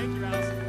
Thank you, Allison.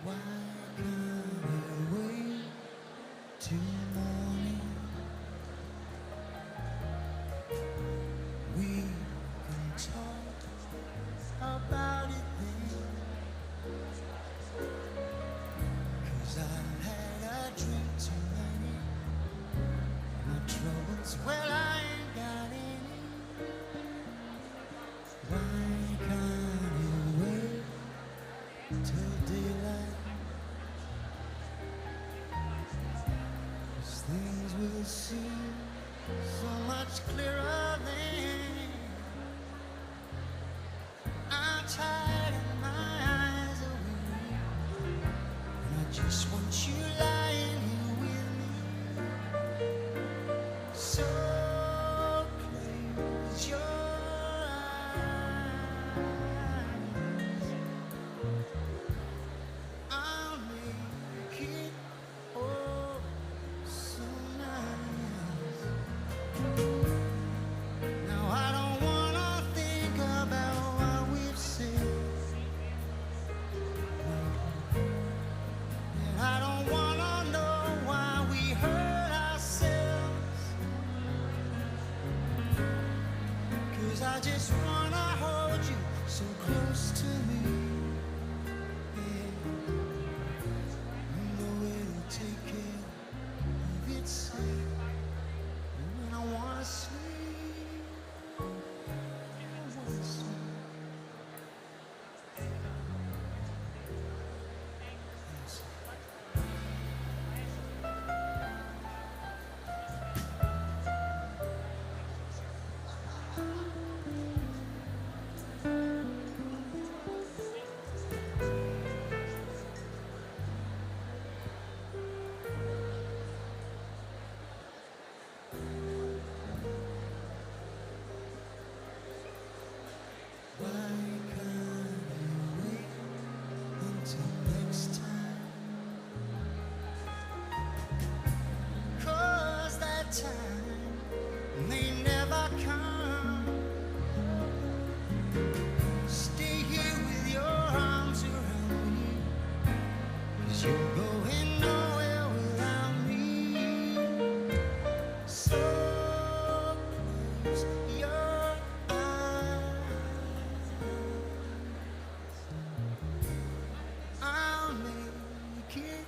Why can't we wait till morning? We can talk about it then. 'Cause I've had a drink too many. My troubles, well, I ain't got any. Why can't you wait till daylight? 'Cause things will seem so much clearer then. I'm tired and my eyes are weary, and I just want you lying here with me. So close your eyes, I'll make it oh so nice. Now I don't wanna think about what we've said, and I don't wanna know why we hurt ourselves. 'Cause I just wanna hold you so close to me. Yeah, you know it'll take care of itself. And I wanna sleep, I wanna sleep. Yes. Why can't you wait until next time? 'Cause that time may never come. Stay here with your arms around me, 'cause you're going nowhere without me. So close your eyes, I'll make it.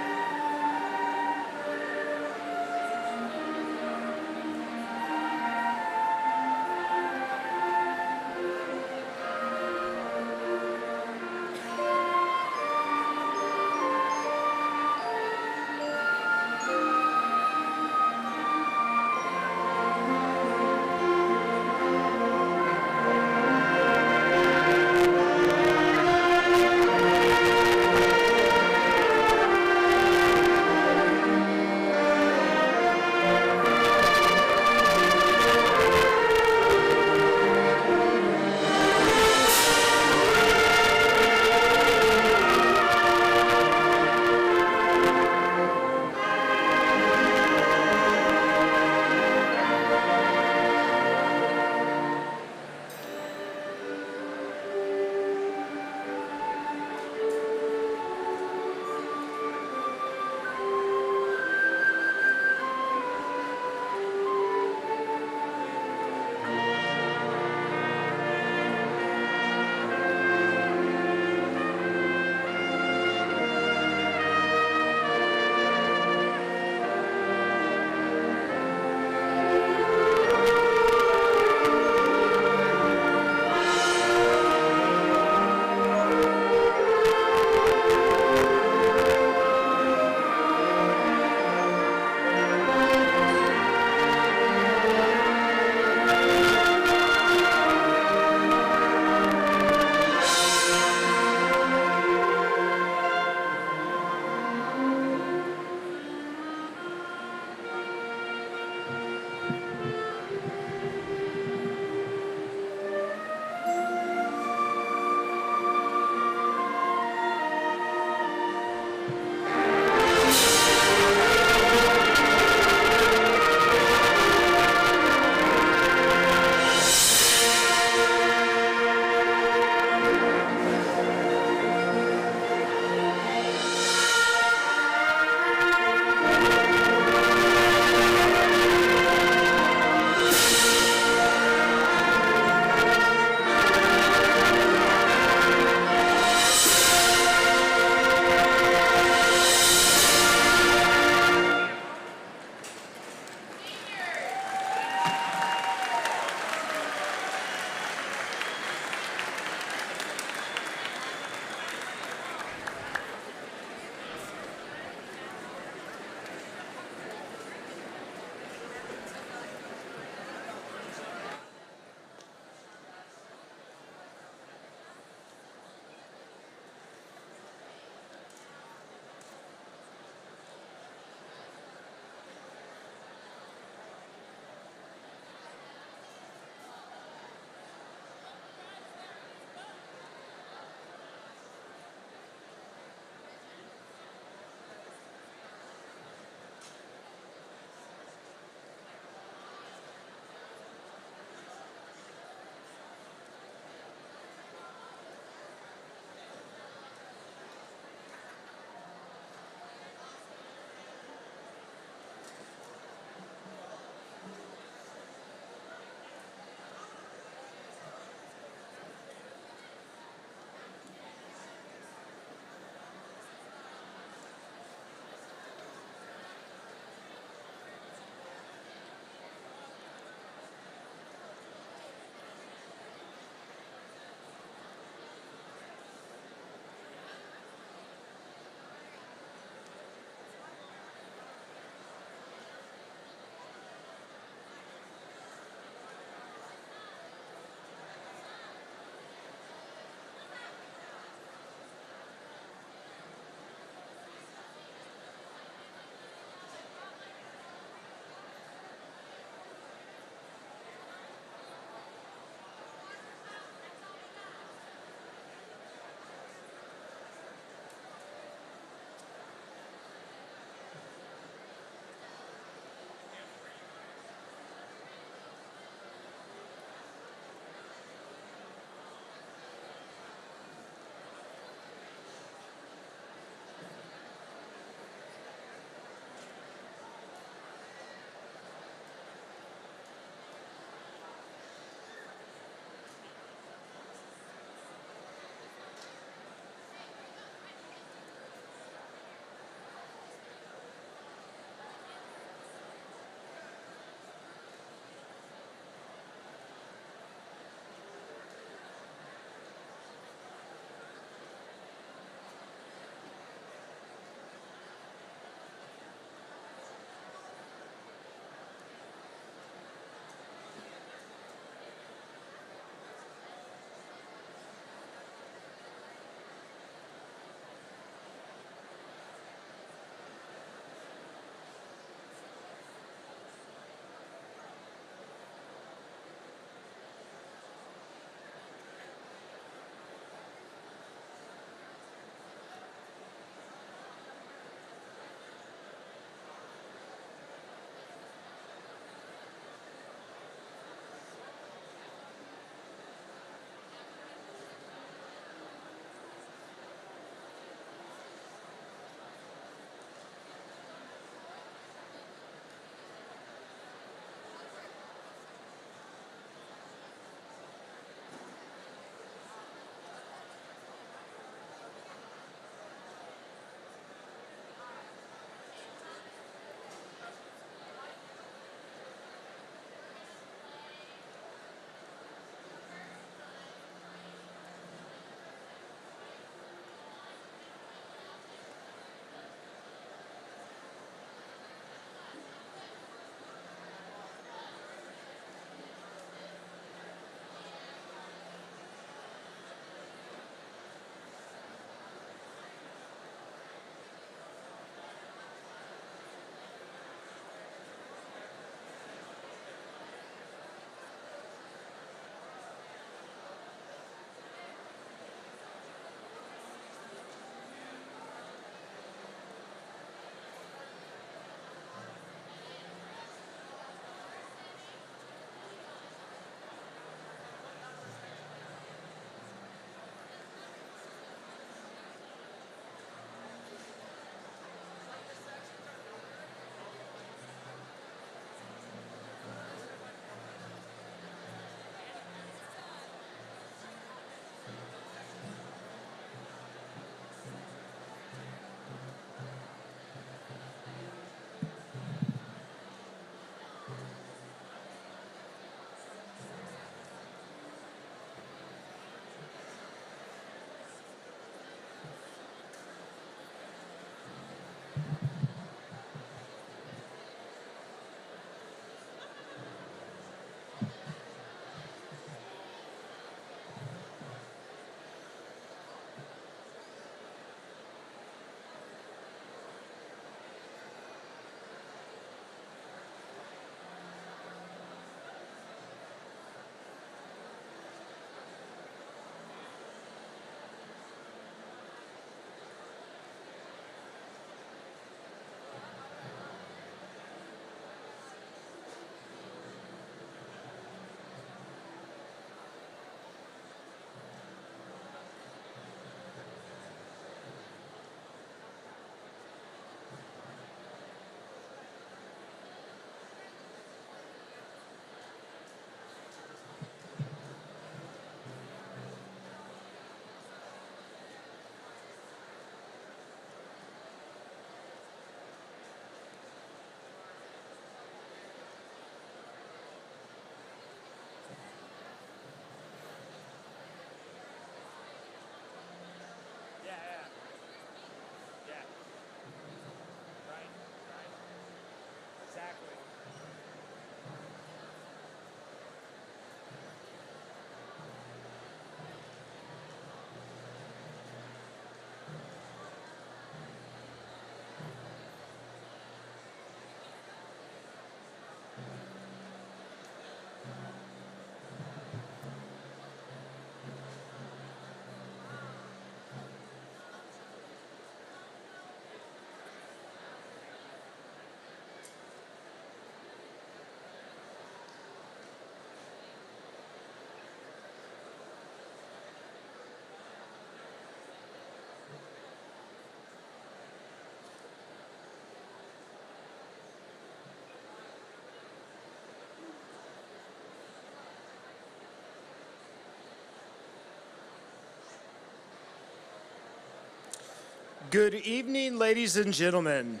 Good evening, ladies and gentlemen,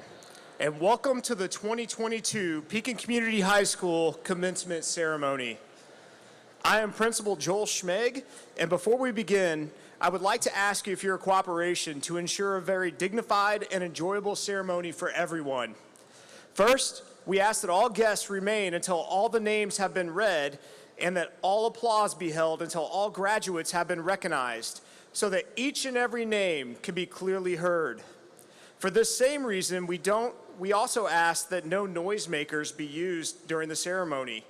and welcome to the 2022 Pekin Community High School Commencement Ceremony. I am Principal Joel Schmeg, and before we begin, I would like to ask you for your cooperation to ensure a very dignified and enjoyable ceremony for everyone. First, we ask that all guests remain until all the names have been read and that all applause be held until all graduates have been recognized, so that each and every name can be clearly heard. For this same reason, we also ask that no noisemakers be used during the ceremony.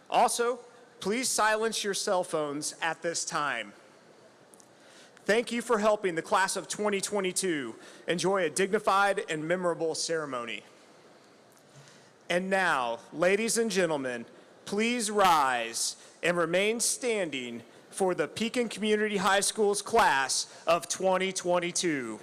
Also, please silence your cell phones at this time. Thank you for helping the class of 2022 enjoy a dignified and memorable ceremony. And now, ladies and gentlemen, please rise and remain standing for the Pekin Community High School's class of 2022.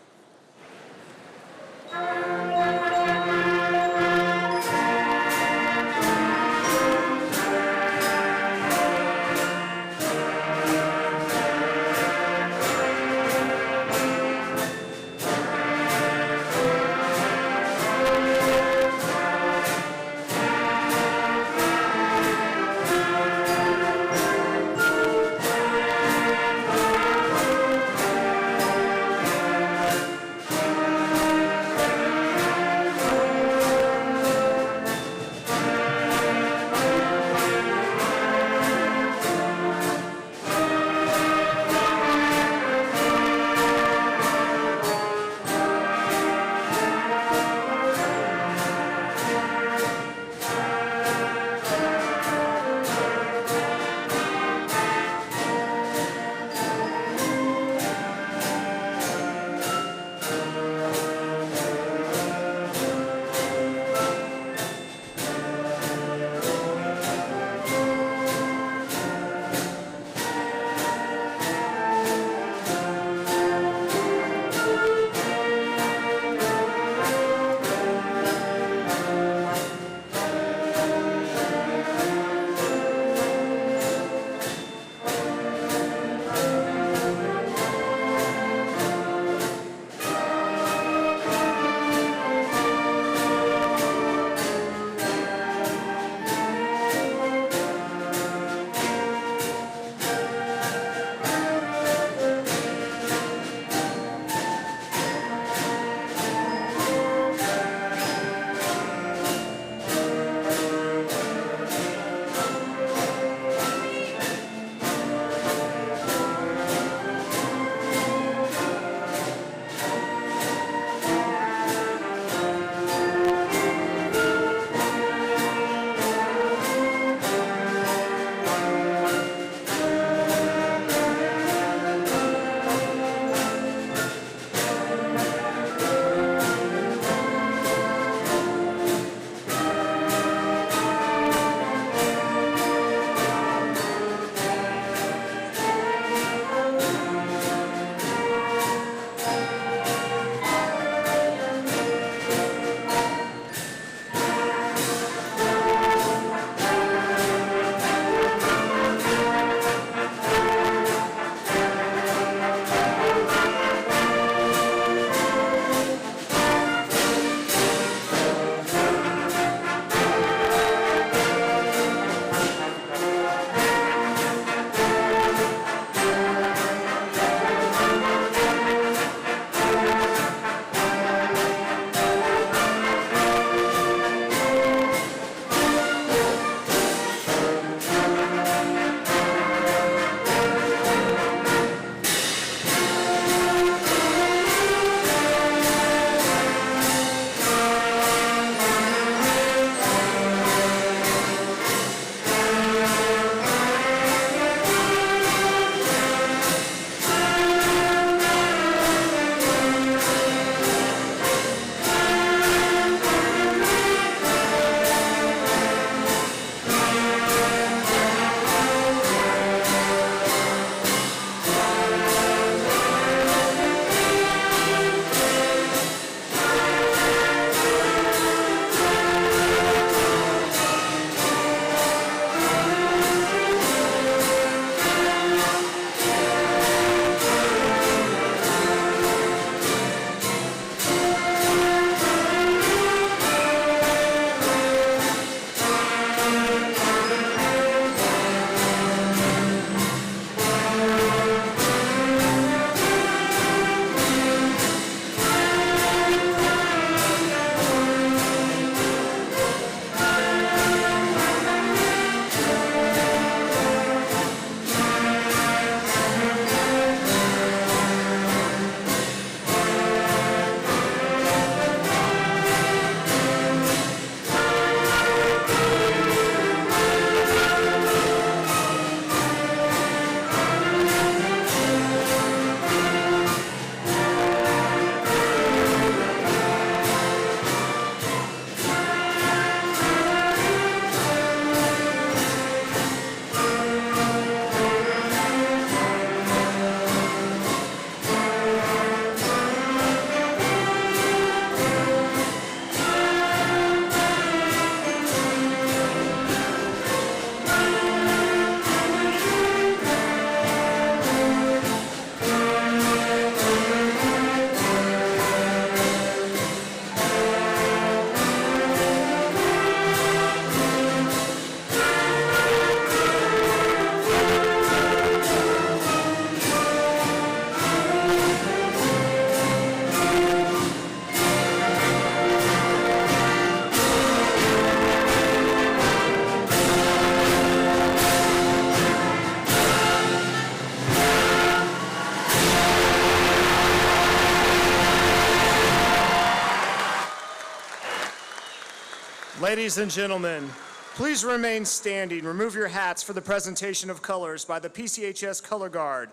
Ladies and gentlemen, please remain standing. Remove your hats for the presentation of colors by the PCHS Color Guard,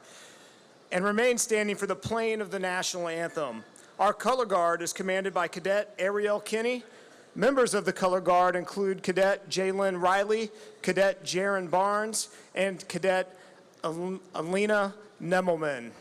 and remain standing for the playing of the national anthem. Our Color Guard is commanded by Cadet Ariel Kinney. Members of the Color Guard include Cadet Jalen Riley, Cadet Jaron Barnes, and Cadet Alina Nemelman.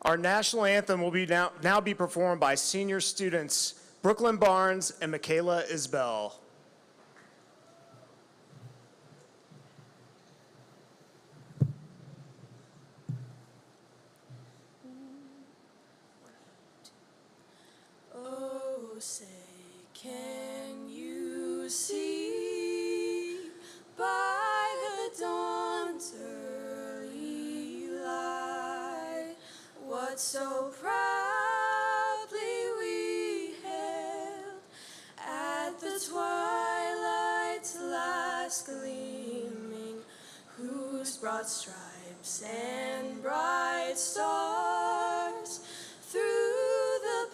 Our national anthem will be now be performed by senior students Brooklyn Barnes and Michaela Isbell. Oh, say, can you see by the dawn's early light what so proudly we hailed at the twilight's last gleaming, whose broad stripes and bright stars through the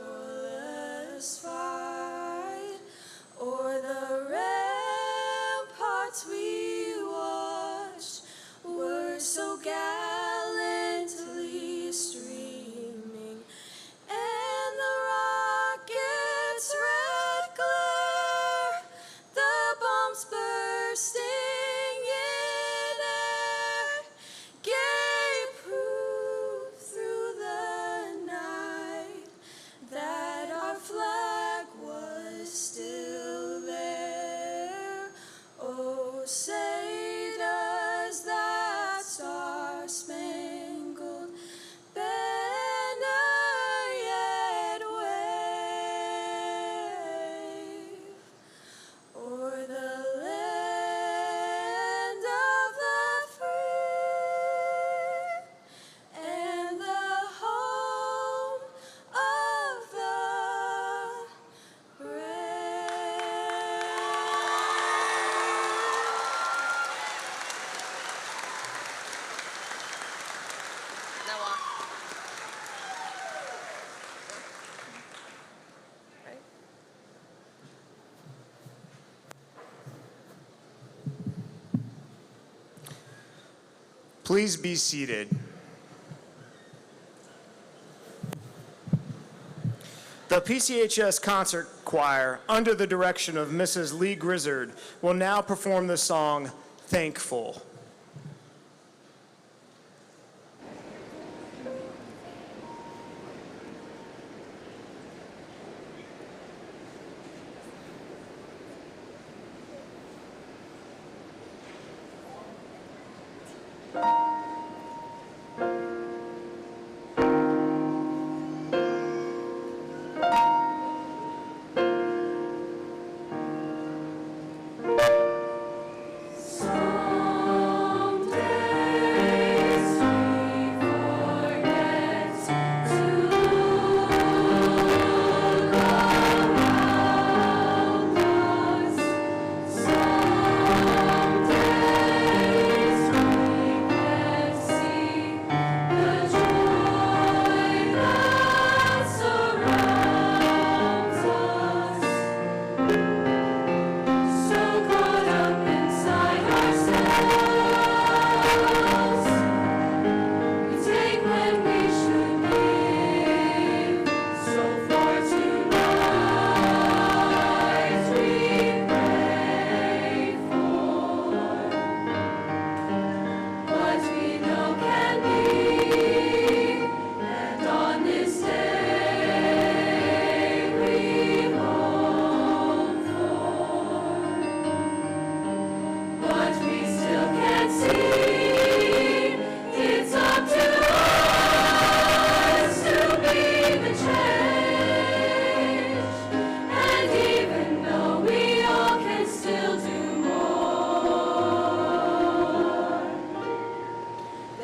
perilous fight o'er the ramparts we watched were so gallantly streaming, and the rocket's red glare, the bombs bursting in air, gave proof through the night that our flag was still there. Oh, say does that star-spangled banner yet wave o'er the land of the free and the home of the brave? Now walk. Right? Please be seated. The PCHS Concert Choir, under the direction of Mrs. Lee Grizzard, will now perform the song, Thankful. Song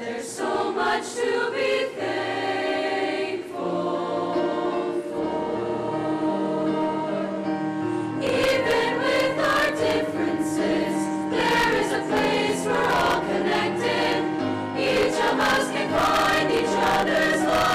There's so much to be thankful for. Even with our differences, there is a place we're all connected. Each of us can find each other's light.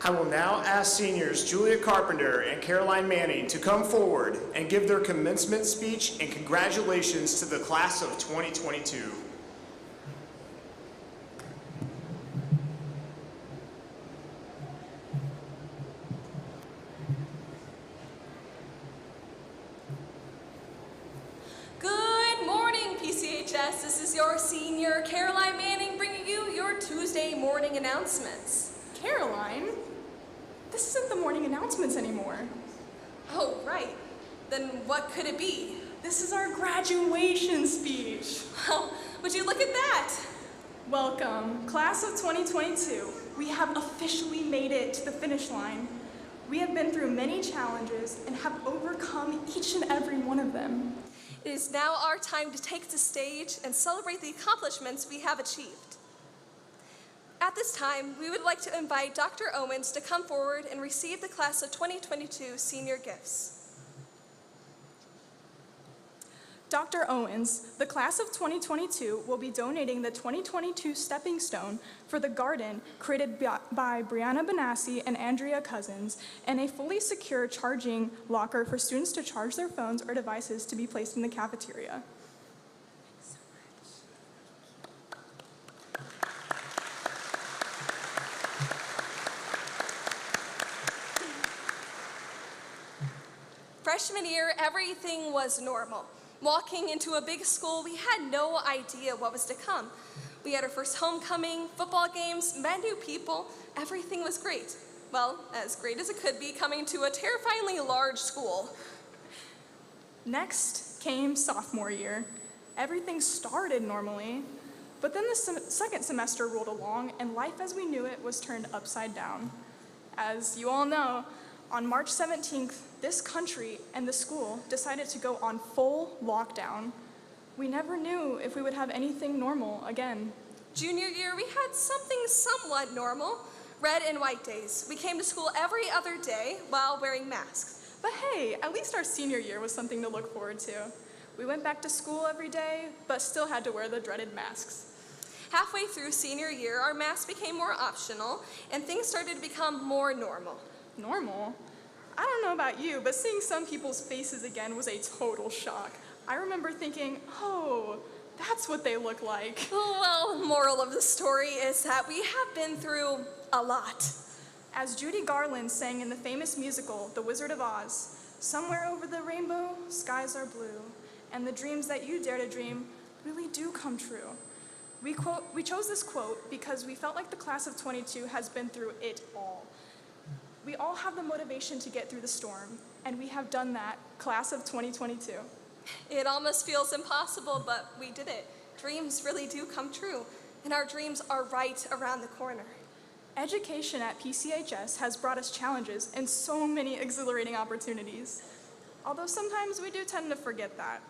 I will now ask seniors Julia Carpenter and Caroline Manning to come forward and give their commencement speech and congratulations to the class of 2022. Good morning, PCHS. This is your senior, Caroline Manning, bringing you your Tuesday morning announcements. Caroline? This isn't the morning announcements anymore. Oh, right. Then what could it be? This is our graduation speech. Well, would you look at that? Welcome, class of 2022. We have officially made it to the finish line. We have been through many challenges and have overcome each and every one of them. It is now our time to take the stage and celebrate the accomplishments we have achieved. At this time, we would like to invite Dr. Owens to come forward and receive the class of 2022 senior gifts. Dr. Owens, the class of 2022 will be donating the 2022 Stepping Stone for the garden created by Brianna Benassi and Andrea Cousins, and a fully secure charging locker for students to charge their phones or devices to be placed in the cafeteria. Freshman year, everything was normal. Walking into a big school, we had no idea what was to come. We had our first homecoming, football games, met new people. Everything was great. Well, as great as it could be coming to a terrifyingly large school. Next came sophomore year. Everything started normally, but then the second semester rolled along and life as we knew it was turned upside down. As you all know, on March 17th, this country and the school decided to go on full lockdown. We never knew if we would have anything normal again. Junior year, we had something somewhat normal. Red and white days. We came to school every other day while wearing masks. But hey, at least our senior year was something to look forward to. We went back to school every day, but still had to wear the dreaded masks. Halfway through senior year, our masks became more optional, and things started to become more normal. Normal? I don't know about you, but seeing some people's faces again was a total shock. I remember thinking, oh, that's what they look like. Well, moral of the story is that we have been through a lot. As Judy Garland sang in the famous musical, The Wizard of Oz, somewhere over the rainbow, skies are blue, and the dreams that you dare to dream really do come true. We chose this quote because we felt like the class of 22 has been through it all. We all have the motivation to get through the storm, and we have done that, class of 2022. It almost feels impossible, but we did it. Dreams really do come true, and our dreams are right around the corner. Education at PCHS has brought us challenges and so many exhilarating opportunities. Although sometimes we do tend to forget that.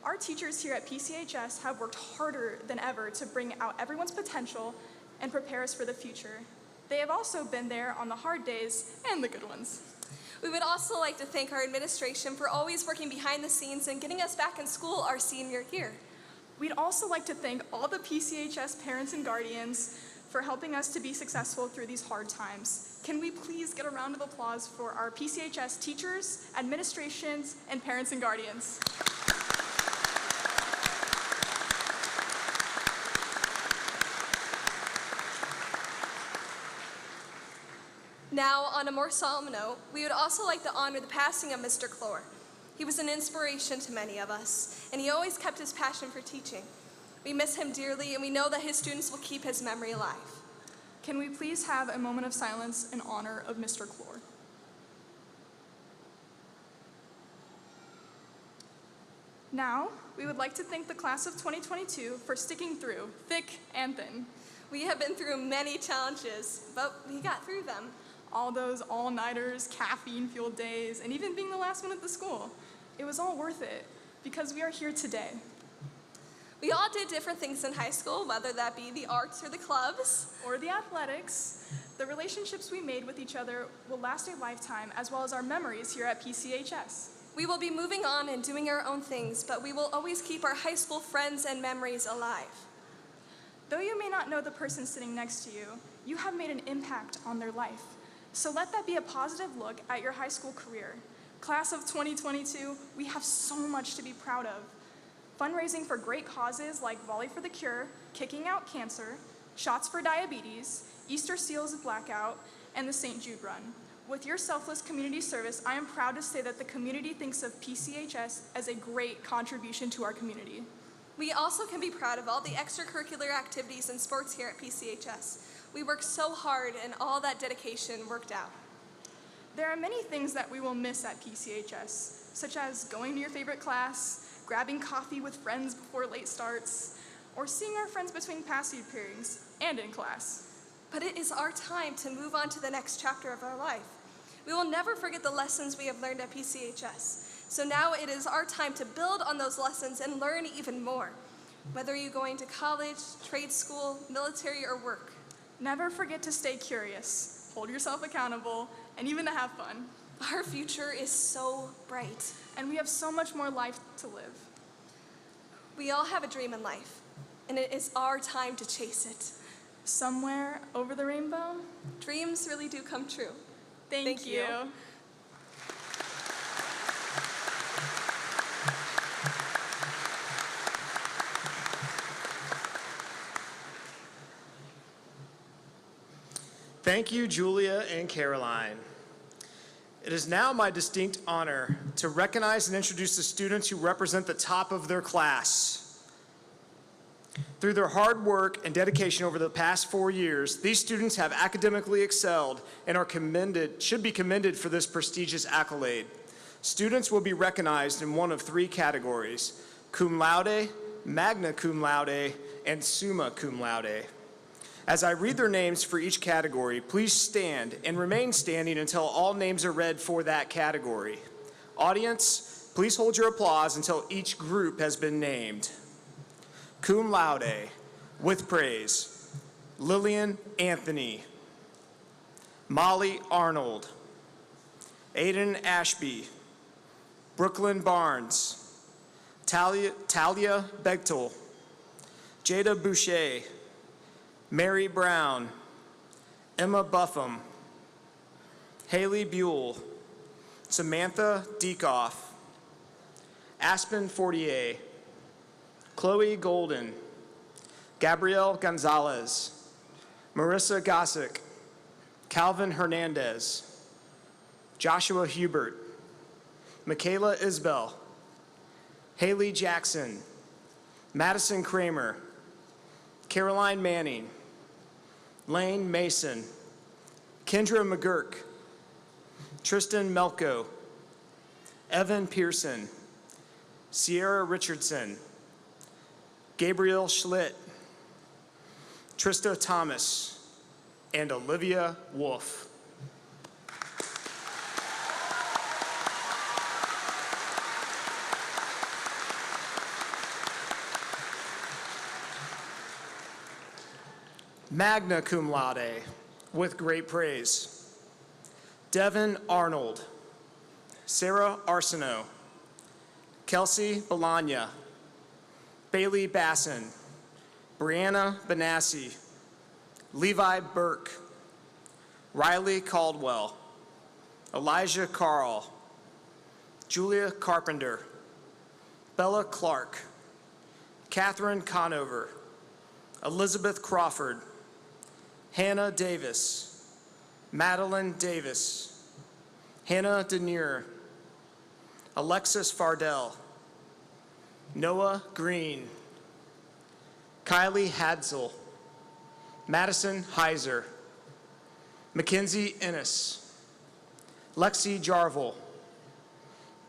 Our teachers here at PCHS have worked harder than ever to bring out everyone's potential and prepare us for the future. They have also been there on the hard days and the good ones. We would also like to thank our administration for always working behind the scenes and getting us back in school our senior year. We'd also like to thank all the PCHS parents and guardians for helping us to be successful through these hard times. Can we please get a round of applause for our PCHS teachers, administrations, and parents and guardians? Now, on a more solemn note, we would also like to honor the passing of Mr. Clore. He was an inspiration to many of us, and he always kept his passion for teaching. We miss him dearly, and we know that his students will keep his memory alive. Can we please have a moment of silence in honor of Mr. Clore? Now, we would like to thank the class of 2022 for sticking through, thick and thin. We have been through many challenges, but we got through them. All those all-nighters, caffeine-fueled days, and even being the last one at the school. It was all worth it, because we are here today. We all did different things in high school, whether that be the arts or the clubs. Or the athletics. The relationships we made with each other will last a lifetime, as well as our memories here at PCHS. We will be moving on and doing our own things, but we will always keep our high school friends and memories alive. Though you may not know the person sitting next to you, you have made an impact on their life. So let that be a positive look at your high school career. Class of 2022, we have so much to be proud of. Fundraising for great causes like Volley for the Cure, Kicking Out Cancer, Shots for Diabetes, Easter Seals Blackout, and the St. Jude Run. With your selfless community service, I am proud to say that the community thinks of PCHS as a great contribution to our community. We also can be proud of all the extracurricular activities and sports here at PCHS. We worked so hard and all that dedication worked out. There are many things that we will miss at PCHS, such as going to your favorite class, grabbing coffee with friends before late starts, or seeing our friends between passing periods and in class. But it is our time to move on to the next chapter of our life. We will never forget the lessons we have learned at PCHS. So now it is our time to build on those lessons and learn even more, whether you're going to college, trade school, military, or work. Never forget to stay curious, hold yourself accountable, and even to have fun. Our future is so bright. And we have so much more life to live. We all have a dream in life, and it is our time to chase it. Somewhere over the rainbow, dreams really do come true. Thank you. Thank you, Julia and Caroline. It is now my distinct honor to recognize and introduce the students who represent the top of their class. Through their hard work and dedication over the past 4 years, these students have academically excelled and should be commended for this prestigious accolade. Students will be recognized in one of 3 categories: cum laude, magna cum laude, and summa cum laude. As I read their names for each category, please stand and remain standing until all names are read for that category. Audience, please hold your applause until each group has been named. Cum laude, with praise, Lillian Anthony, Molly Arnold, Aiden Ashby, Brooklyn Barnes, Talia Bechtel, Jada Boucher, Mary Brown, Emma Buffum, Haley Buell, Samantha Deekoff, Aspen Fortier, Chloe Golden, Gabrielle Gonzalez, Marissa Gossick, Calvin Hernandez, Joshua Hubert, Michaela Isbell, Haley Jackson, Madison Kramer, Caroline Manning, Lane Mason, Kendra McGurk, Tristan Melko, Evan Pearson, Sierra Richardson, Gabriel Schlitt, Trista Thomas, and Olivia Wolf. Magna cum laude, with great praise, Devin Arnold, Sarah Arsenault, Kelsey Bologna, Bailey Basson, Brianna Benassi, Levi Burke, Riley Caldwell, Elijah Carl, Julia Carpenter, Bella Clark, Catherine Conover, Elizabeth Crawford, Hannah Davis, Madeline Davis, Hannah Denier, Alexis Fardell, Noah Green, Kylie Hadsel, Madison Heiser, Mackenzie Ennis, Lexi Jarvel,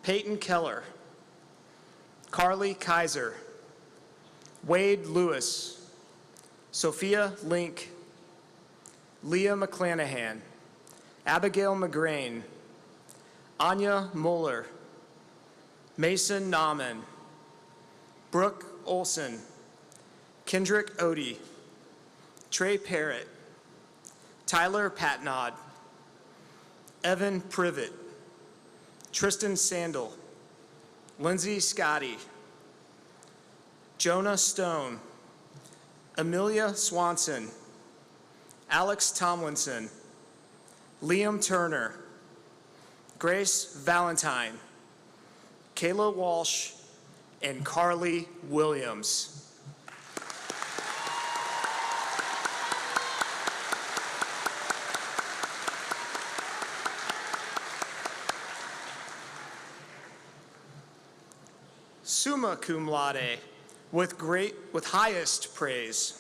Peyton Keller, Carly Kaiser, Wade Lewis, Sophia Link, Leah McClanahan, Abigail McGrain, Anya Mueller, Mason Nauman, Brooke Olson, Kendrick Odie, Trey Parrott, Tyler Patnod, Evan Privet, Tristan Sandel, Lindsay Scotty, Jonah Stone, Amelia Swanson, Alex Tomlinson, Liam Turner, Grace Valentine, Kayla Walsh, and Carly Williams. Summa cum laude, with highest praise,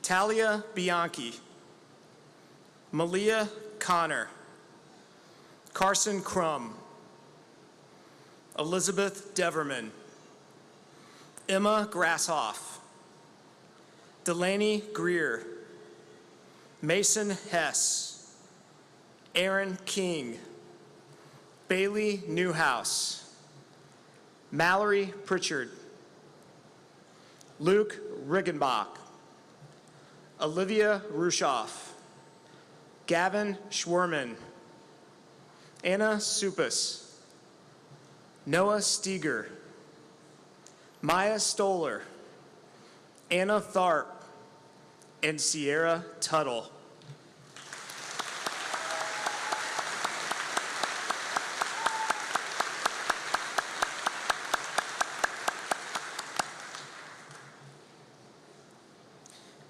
Talia Bianchi, Malia Connor, Carson Crum, Elizabeth Deverman, Emma Grasshoff, Delaney Greer, Mason Hess, Aaron King, Bailey Newhouse, Mallory Pritchard, Luke Riggenbach, Olivia Rushoff, Gavin Schwerman, Anna Supas, Noah Steger, Maya Stoller, Anna Tharp, and Sierra Tuttle.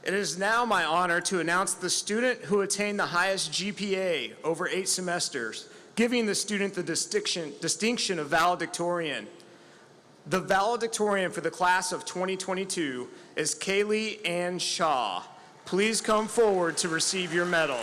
It is now my honor to announce the student who attained the highest GPA over 8 semesters, giving the student the distinction of valedictorian. The valedictorian for the class of 2022 is Kaylee Ann Shaw. Please come forward to receive your medal.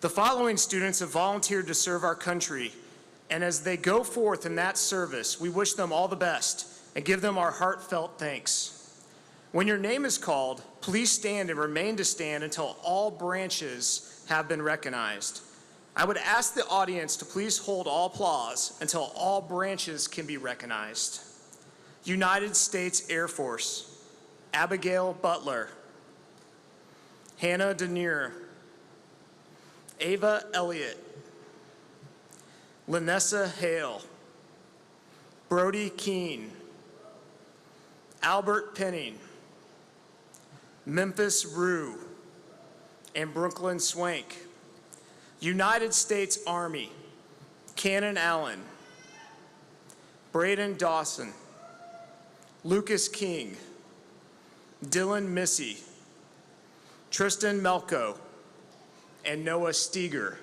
The following students have volunteered to serve our country, and as they go forth in that service, we wish them all the best and give them our heartfelt thanks. When your name is called, please stand and remain to stand until all branches have been recognized. I would ask the audience to please hold all applause until all branches can be recognized. United States Air Force, Abigail Butler, Hannah Denier, Ava Elliott, Lanessa Hale, Brody Keene, Albert Penning, Memphis Rue, and Brooklyn Swank. United States Army, Cannon Allen, Braden Dawson, Lucas King, Dylan Missy, Tristan Melko, and Noah Steger.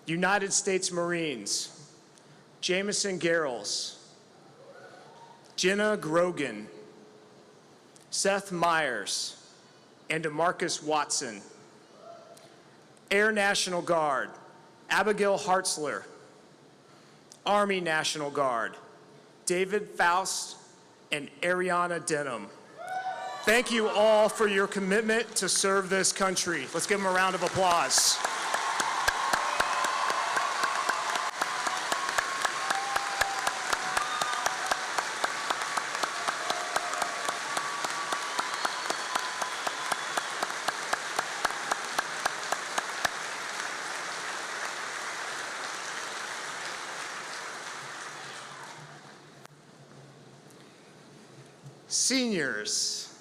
United States Marines, Jamison Garrels, Jenna Grogan, Seth Myers, and DeMarcus Watson. Air National Guard, Abigail Hartzler. Army National Guard, David Faust and Ariana Denham. Thank you all for your commitment to serve this country. Let's give them a round of applause. Seniors,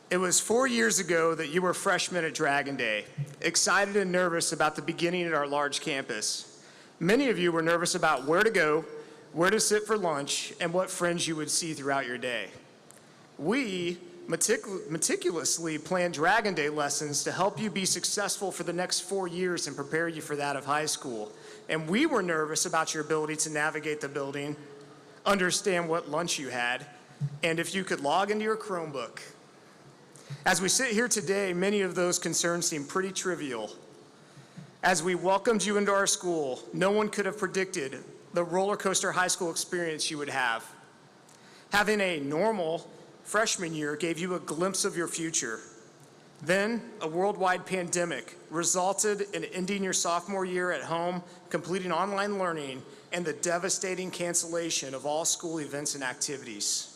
it was 4 years ago that you were freshmen at Dragon Day, excited and nervous about the beginning at our large campus. Many of you were nervous about where to go, where to sit for lunch, and what friends you would see throughout your day. We meticulously planned Dragon Day lessons to help you be successful for the next 4 years and prepare you for that of high school. And we were nervous about your ability to navigate the building, understand what lunch you had, and if you could log into your Chromebook. As we sit here today, many of those concerns seem pretty trivial. As we welcomed you into our school, no one could have predicted the roller coaster high school experience you would have. Having a normal freshman year gave you a glimpse of your future. Then, a worldwide pandemic resulted in ending your sophomore year at home, completing online learning, and the devastating cancellation of all school events and activities.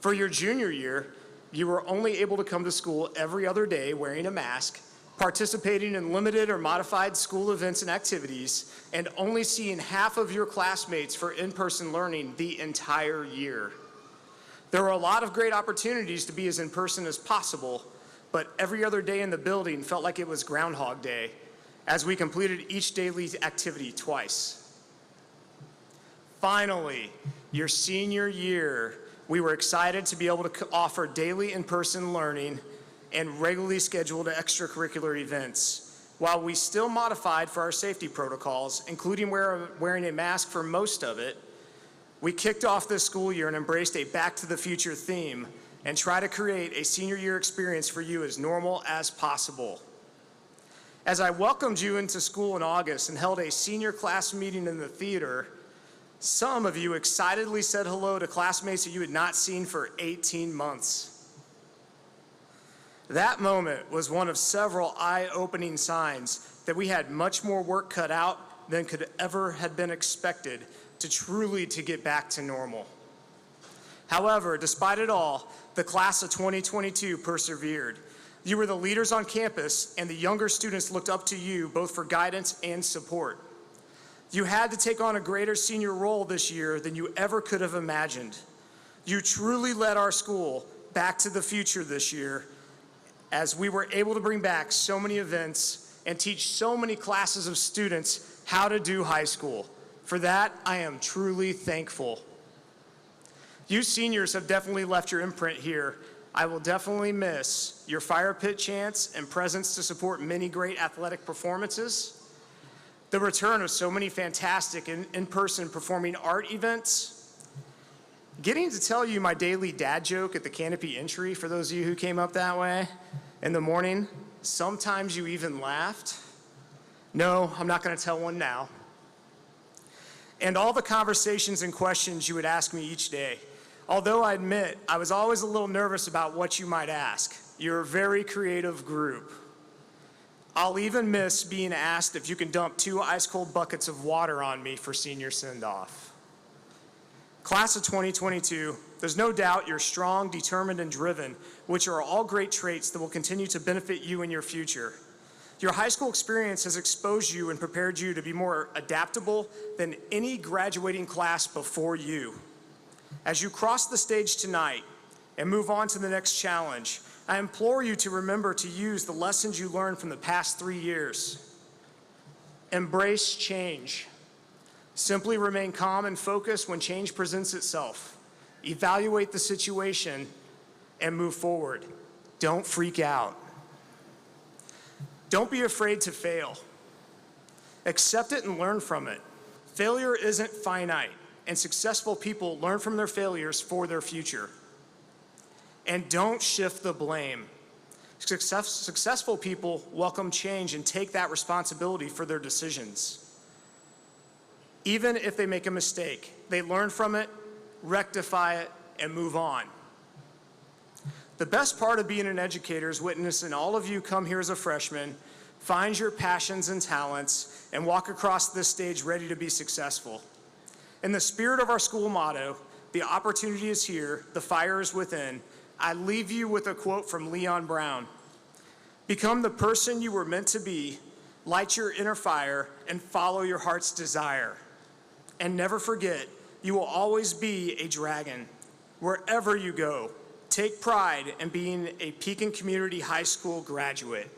For your junior year, you were only able to come to school every other day wearing a mask, participating in limited or modified school events and activities, and only seeing half of your classmates for in-person learning the entire year. There were a lot of great opportunities to be as in-person as possible, but every other day in the building felt like it was Groundhog Day, as we completed each daily activity twice. Finally, your senior year, we were excited to be able to offer daily in-person learning and regularly scheduled extracurricular events. While we still modified for our safety protocols, including wearing a mask for most of it, we kicked off this school year and embraced a Back to the Future theme and try to create a senior year experience for you as normal as possible. As I welcomed you into school in August and held a senior class meeting in the theater, some of you excitedly said hello to classmates that you had not seen for 18 months. That moment was one of several eye-opening signs that we had much more work cut out than could ever have been expected to get back to normal. However, despite it all, the class of 2022 persevered. You were the leaders on campus, and the younger students looked up to you both for guidance and support. You had to take on a greater senior role this year than you ever could have imagined. You truly led our school back to the future this year, as we were able to bring back so many events and teach so many classes of students how to do high school. For that, I am truly thankful. You seniors have definitely left your imprint here. I will definitely miss your fire pit chants and presence to support many great athletic performances, the return of so many fantastic in-person performing art events, getting to tell you my daily dad joke at the canopy entry for those of you who came up that way in the morning. Sometimes you even laughed. No, I'm not going to tell one now. And all the conversations and questions you would ask me each day. Although I admit I was always a little nervous about what you might ask. You're a very creative group. I'll even miss being asked if you can dump 2 ice-cold buckets of water on me for senior send-off. Class of 2022, there's no doubt you're strong, determined, and driven, which are all great traits that will continue to benefit you in your future. Your high school experience has exposed you and prepared you to be more adaptable than any graduating class before you. As you cross the stage tonight and move on to the next challenge, I implore you to remember to use the lessons you learned from the past 3 years. Embrace change. Simply remain calm and focused when change presents itself. Evaluate the situation and move forward. Don't freak out. Don't be afraid to fail. Accept it and learn from it. Failure isn't finite, and successful people learn from their failures for their future. And don't shift the blame. Successful people welcome change and take that responsibility for their decisions. Even if they make a mistake, they learn from it, rectify it, and move on. The best part of being an educator is witnessing all of you come here as a freshman, find your passions and talents, and walk across this stage ready to be successful. In the spirit of our school motto, "The opportunity is here, the fire is within," I leave you with a quote from Leon Brown. Become the person you were meant to be, light your inner fire, and follow your heart's desire. And never forget, you will always be a dragon. Wherever you go, take pride in being a Pekin Community High School graduate.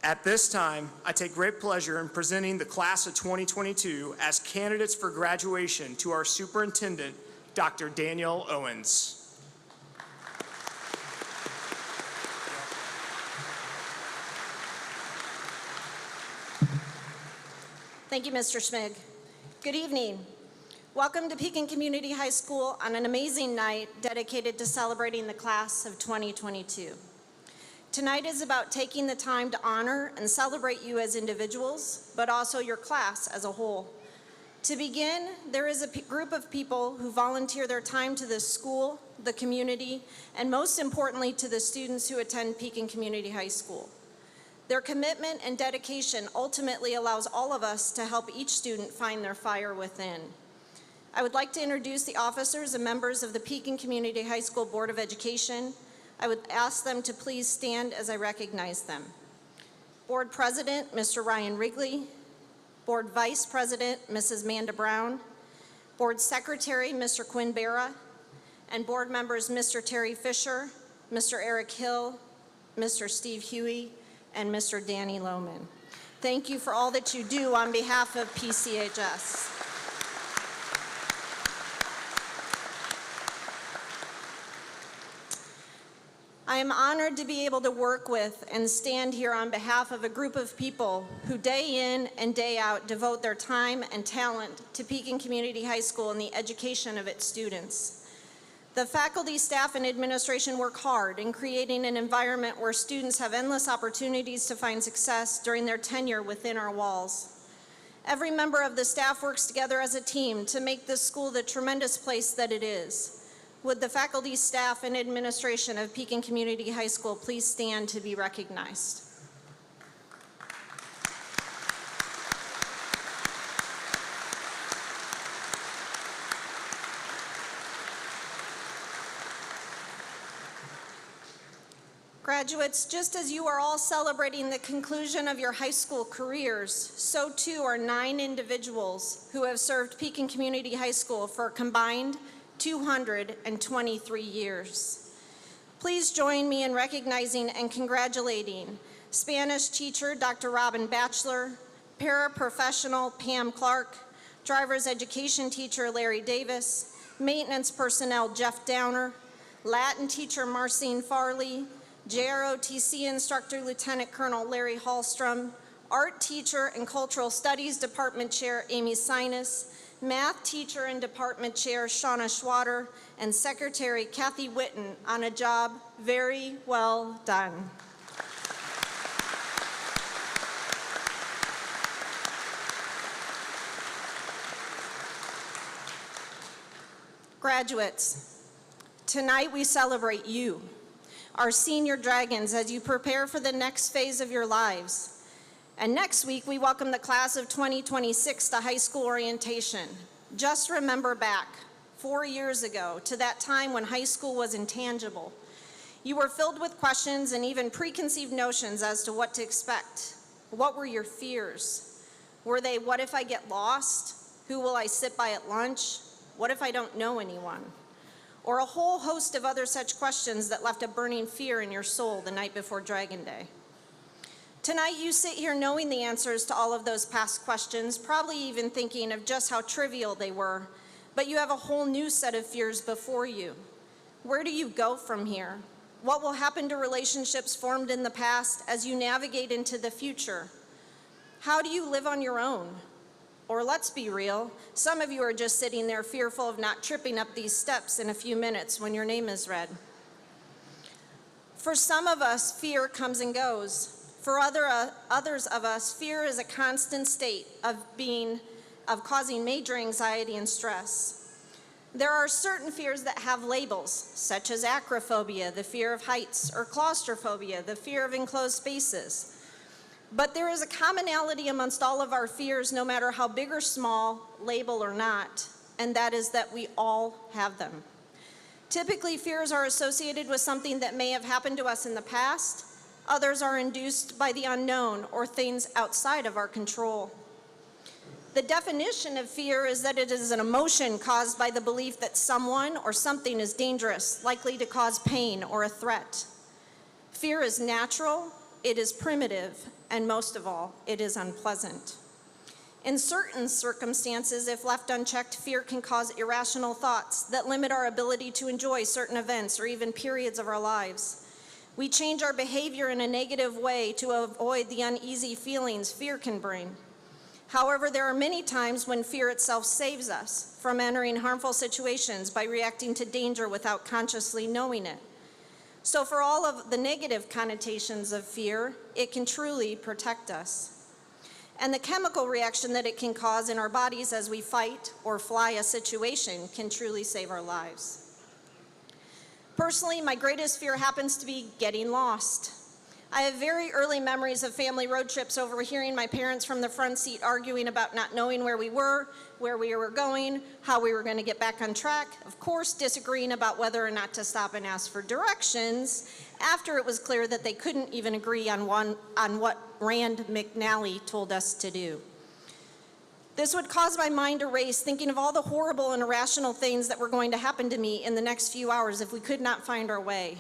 At this time, I take great pleasure in presenting the class of 2022 as candidates for graduation to our superintendent, Dr. Danielle Owens. Thank you, Mr. Schmig. Good evening. Welcome to Pekin Community High School on an amazing night dedicated to celebrating the class of 2022. Tonight is about taking the time to honor and celebrate you as individuals, but also your class as a whole. To begin, there is a group of people who volunteer their time to this school, the community, and most importantly to the students who attend Pekin Community High School. Their commitment and dedication ultimately allows all of us to help each student find their fire within. I would like to introduce the officers and members of the Pekin Community High School Board of Education. I would ask them to please stand as I recognize them. Board President, Mr. Ryan Wrigley. Board Vice President, Mrs. Manda Brown. Board Secretary, Mr. Quinn Barra. And board members, Mr. Terry Fisher, Mr. Eric Hill, Mr. Steve Huey, and Mr. Danny Lohman. Thank you for all that you do on behalf of PCHS. I am honored to be able to work with and stand here on behalf of a group of people who day in and day out devote their time and talent to Pekin Community High School and the education of its students. The faculty, staff, and administration work hard in creating an environment where students have endless opportunities to find success during their tenure within our walls. Every member of the staff works together as a team to make this school the tremendous place that it is. Would the faculty, staff, and administration of Pekin Community High School please stand to be recognized? Graduates, just as you are all celebrating the conclusion of your high school careers, so too are 9 individuals who have served Pekin Community High School for a combined 223 years. Please join me in recognizing and congratulating Spanish teacher Dr. Robin Batchelor, paraprofessional Pam Clark, driver's education teacher Larry Davis, maintenance personnel Jeff Downer, Latin teacher Marcine Farley, JROTC instructor Lieutenant Colonel Larry Hallstrom, art teacher and cultural studies department chair Amy Sinus, math teacher and department chair Shauna Schwatter, and secretary Kathy Witten on a job very well done. Graduates, tonight we celebrate you, our senior dragons, as you prepare for the next phase of your lives. And next week, we welcome the class of 2026 to high school orientation. Just remember back 4 years ago to that time when high school was intangible. You were filled with questions and even preconceived notions as to what to expect. What were your fears? Were they, what if I get lost? Who will I sit by at lunch? What if I don't know anyone? Or a whole host of other such questions that left a burning fear in your soul the night before Dragon Day. Tonight you sit here knowing the answers to all of those past questions, probably even thinking of just how trivial they were, but you have a whole new set of fears before you. Where do you go from here? What will happen to relationships formed in the past as you navigate into the future? How do you live on your own? Or let's be real, some of you are just sitting there fearful of not tripping up these steps in a few minutes when your name is read. For some of us, fear comes and goes. For others of us, fear is a constant state of causing major anxiety and stress. There are certain fears that have labels, such as acrophobia, the fear of heights, or claustrophobia, the fear of enclosed spaces. But there is a commonality amongst all of our fears, no matter how big or small, label or not, and that is that we all have them. Typically, fears are associated with something that may have happened to us in the past. Others are induced by the unknown or things outside of our control. The definition of fear is that it is an emotion caused by the belief that someone or something is dangerous, likely to cause pain or a threat. Fear is natural, it is primitive, and most of all, it is unpleasant. In certain circumstances, if left unchecked, fear can cause irrational thoughts that limit our ability to enjoy certain events or even periods of our lives. We change our behavior in a negative way to avoid the uneasy feelings fear can bring. However, there are many times when fear itself saves us from entering harmful situations by reacting to danger without consciously knowing it. So for all of the negative connotations of fear, it can truly protect us. And the chemical reaction that it can cause in our bodies as we fight or fly a situation can truly save our lives. Personally, my greatest fear happens to be getting lost. I have very early memories of family road trips overhearing my parents from the front seat arguing about not knowing where we were going, how we were going to get back on track, of course disagreeing about whether or not to stop and ask for directions after it was clear that they couldn't even agree on what Rand McNally told us to do. This would cause my mind to race, thinking of all the horrible and irrational things that were going to happen to me in the next few hours if we could not find our way.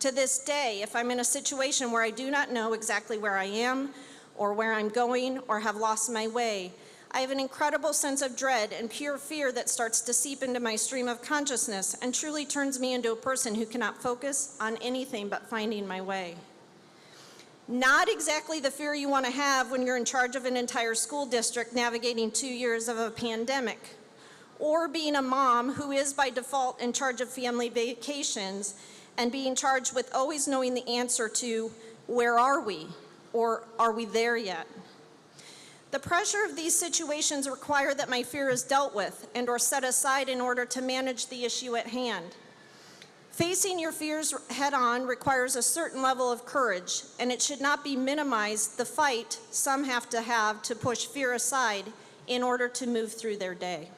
To this day, if I'm in a situation where I do not know exactly where I am or where I'm going or have lost my way, I have an incredible sense of dread and pure fear that starts to seep into my stream of consciousness and truly turns me into a person who cannot focus on anything but finding my way. Not exactly the fear you want to have when you're in charge of an entire school district navigating 2 years of a pandemic, or being a mom who is by default in charge of family vacations and being charged with always knowing the answer to, where are we? Or are we there yet? The pressure of these situations require that my fear is dealt with and or set aside in order to manage the issue at hand. Facing your fears head on requires a certain level of courage, and it should not be minimized the fight some have to push fear aside in order to move through their day.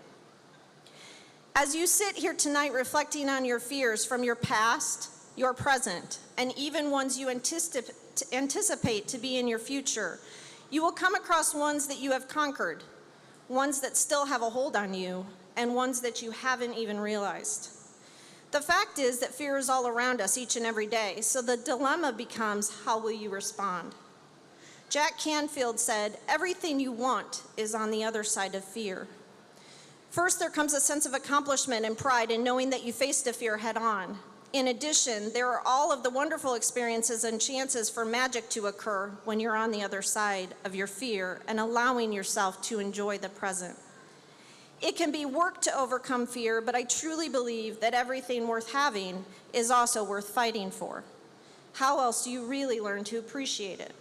As you sit here tonight reflecting on your fears from your past, your present, and even ones you anticipate to be in your future, you will come across ones that you have conquered, ones that still have a hold on you, and ones that you haven't even realized. The fact is that fear is all around us each and every day, so the dilemma becomes, how will you respond? Jack Canfield said, everything you want is on the other side of fear. First, there comes a sense of accomplishment and pride in knowing that you faced a fear head on. In addition, there are all of the wonderful experiences and chances for magic to occur when you're on the other side of your fear and allowing yourself to enjoy the present. It can be work to overcome fear, but I truly believe that everything worth having is also worth fighting for. How else do you really learn to appreciate it?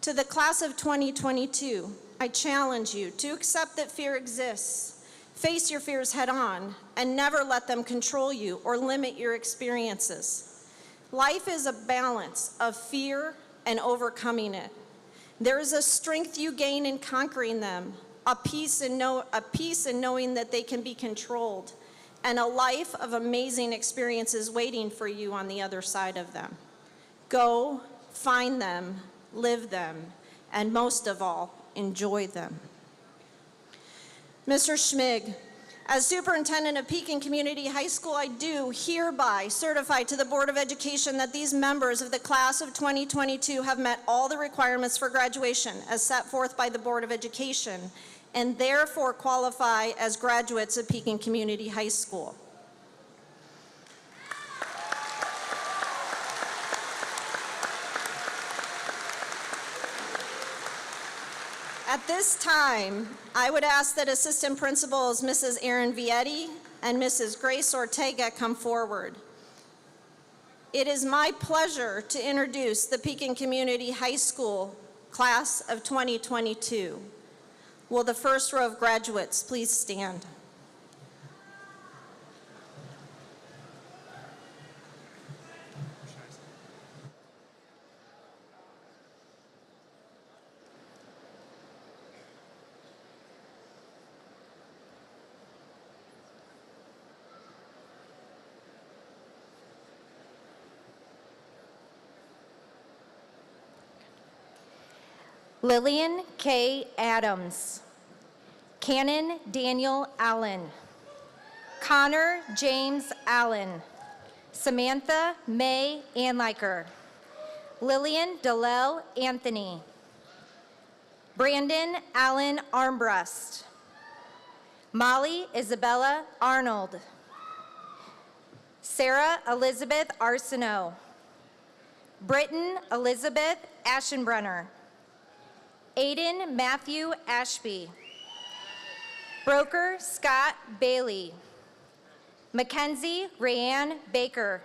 To the class of 2022, I challenge you to accept that fear exists. Face your fears head on and never let them control you or limit your experiences. Life is a balance of fear and overcoming it. There is a strength you gain in conquering them, a peace in knowing that they can be controlled, and a life of amazing experiences waiting for you on the other side of them. Go, find them, live them, and most of all, enjoy them. Mr. Schmig, as Superintendent of Pekin Community High School, I do hereby certify to the Board of Education that these members of the class of 2022 have met all the requirements for graduation as set forth by the Board of Education and therefore qualify as graduates of Pekin Community High School. At this time, I would ask that Assistant Principals Mrs. Erin Vietti and Mrs. Grace Ortega come forward. It is my pleasure to introduce the Pekin Community High School class of 2022. Will the first row of graduates please stand? Lillian K. Adams, Cannon Daniel Allen, Connor James Allen, Samantha May Anliker, Lillian Dalell Anthony, Brandon Allen Armbrust, Molly Isabella Arnold, Sarah Elizabeth Arsenault, Britton Elizabeth Aschenbrunner, Aiden Matthew Ashby, Broker Scott Bailey, Mackenzie Rayanne Baker,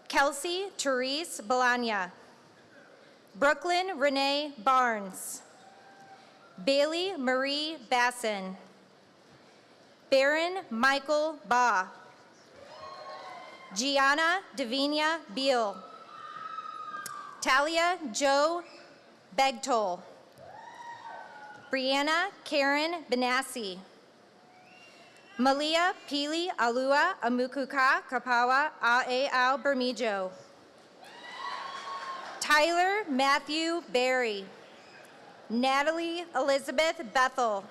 Kelsey Therese Balanya, Brooklyn Renee Barnes, Bailey Marie Basson, Baron Michael Baugh, Gianna Davinia Beal, Talia Joe Begtol, Brianna Karen Benassi, Malia Pili Alua Amukuka Kapawa Aeao Bermijo, Tyler Matthew Berry, Natalie Elizabeth Bethel,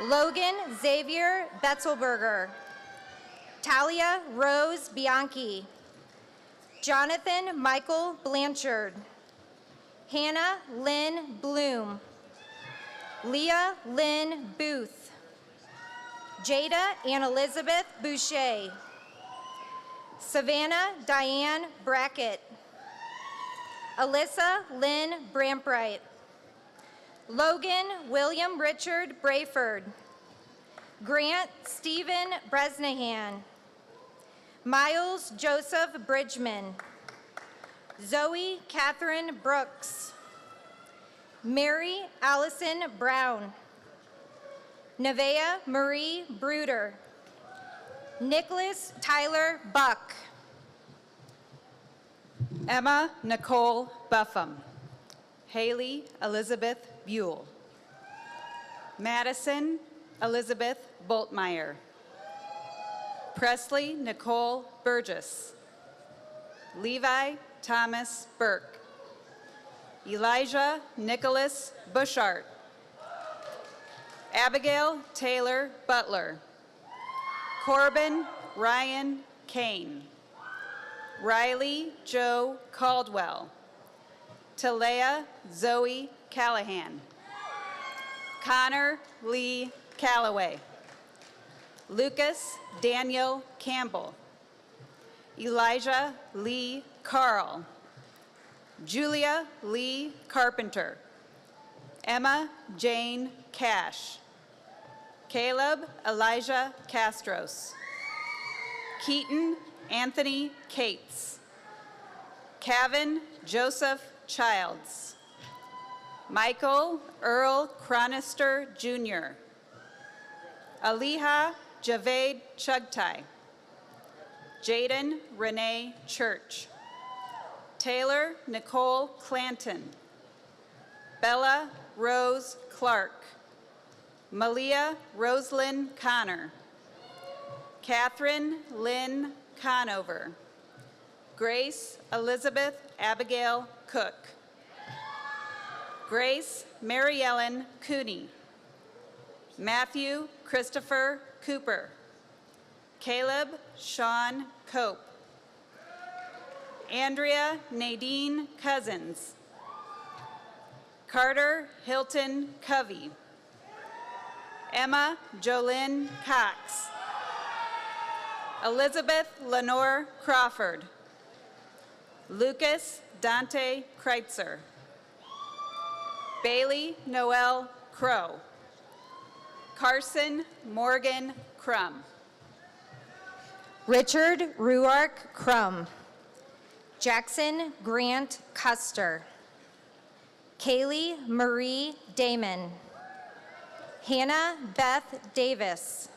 Logan Xavier Betzelberger, Talia Rose Bianchi, Jonathan Michael Blanchard, Hannah Lynn Bloom, Leah Lynn Booth, Jada Ann Elizabeth Boucher, Savannah Diane Brackett, Alyssa Lynn Brambright, Logan William Richard Brayford, Grant Stephen Bresnahan, Miles Joseph Bridgman, Zoe Catherine Brooks, Mary Allison Brown, Nevaeh Marie Bruder, Nicholas Tyler Buck, Emma Nicole Buffum, Haley Elizabeth Buell, Madison Elizabeth Boltmeyer, Presley Nicole Burgess, Levi Thomas Burke, Elijah Nicholas Bushart, Abigail Taylor Butler, Corbin Ryan Kane, Riley Joe Caldwell, Talea Zoe Callahan, Connor Lee Calloway, Lucas Daniel Campbell, Elijah Lee Carl, Julia Lee Carpenter, Emma Jane Cash, Caleb Elijah Castros, Keaton Anthony Cates, Kevin Joseph Childs, Michael Earl Cronister Jr., Aliha Javed Chugtai. Jaden Renee Church. Taylor Nicole Clanton. Bella Rose Clark. Malia Rosalyn Connor. Catherine Lynn Conover. Grace Elizabeth Abigail Cook. Grace Mary Ellen Cooney. Matthew Christopher Cooper. Caleb Sean Cope. Andrea Nadine Cousins. Carter Hilton Covey. Emma Jolynn Cox. Elizabeth Lenore Crawford. Lucas Dante Kreitzer. Bailey Noel Crow. Carson Morgan Crum. Richard Ruark Crum. Jackson Grant Custer. Kaylee Marie Damon. Hannah Beth Davis.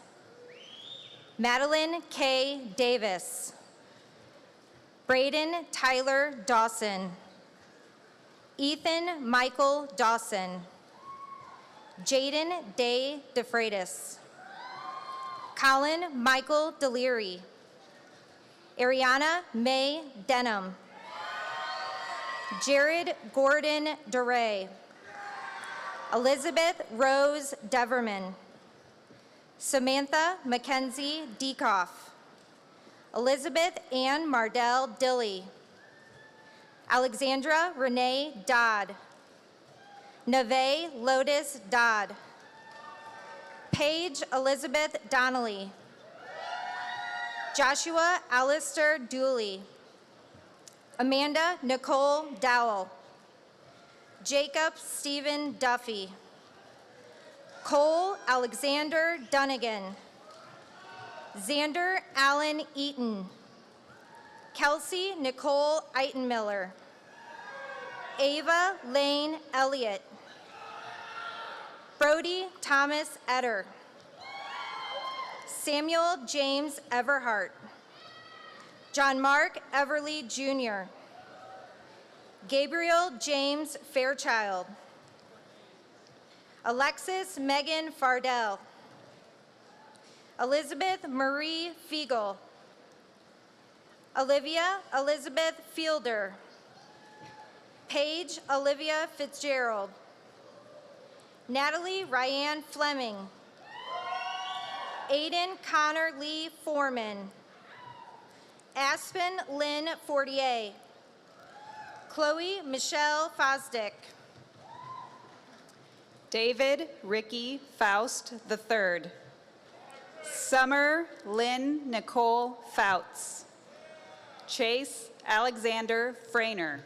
Madeline K. Davis. Braden Tyler Dawson. Ethan Michael Dawson. Jaden Day DeFreitas. Colin Michael Deliri. Ariana May Denham. Jared Gordon DeRay. Elizabeth Rose Deverman. Samantha Mackenzie Dekoff. Elizabeth Ann Mardell Dilly. Alexandra Renee Dodd. Neve Lotus Dodd. Paige Elizabeth Donnelly. Joshua Alistair Dooley. Amanda Nicole Dowell. Jacob Stephen Duffy. Cole Alexander Dunnigan. Xander Allen Eaton. Kelsey Nicole Eitenmiller. Ava Lane Elliott. Brody Thomas Etter. Samuel James Everhart. John Mark Everly Jr. Gabriel James Fairchild. Alexis Megan Fardell. Elizabeth Marie Fiegel. Olivia Elizabeth Fielder. Paige Olivia Fitzgerald. Natalie Ryan Fleming. Aiden Connor Lee Foreman. Aspen Lynn Fortier. Chloe Michelle Fosdick. David Ricky Faust III. Summer Lynn Nicole Fouts. Chase Alexander Frainer.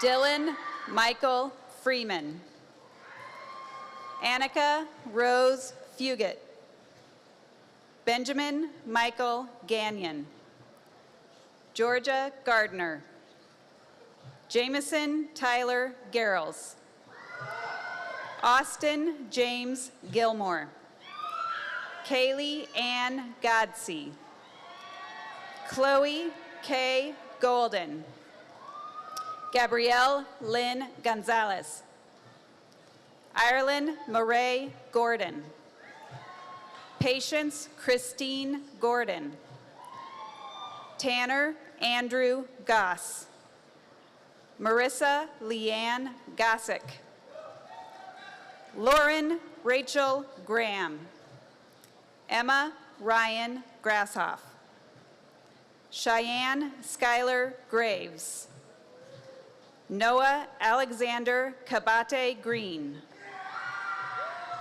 Dylan Michael Freeman. Annika Rose Fugit. Benjamin Michael Gagnon. Georgia Gardner. Jameson Tyler Garrels. Austin James Gilmore. Kaylee Ann Godsey. Chloe K. Golden. Gabrielle Lynn Gonzalez. Ireland Murray Gordon. Patience Christine Gordon. Tanner Andrew Goss. Marissa Leanne Gossick. Lauren Rachel Graham. Emma Ryan Grasshoff. Cheyenne Skylar Graves. Noah Alexander Kabate Green.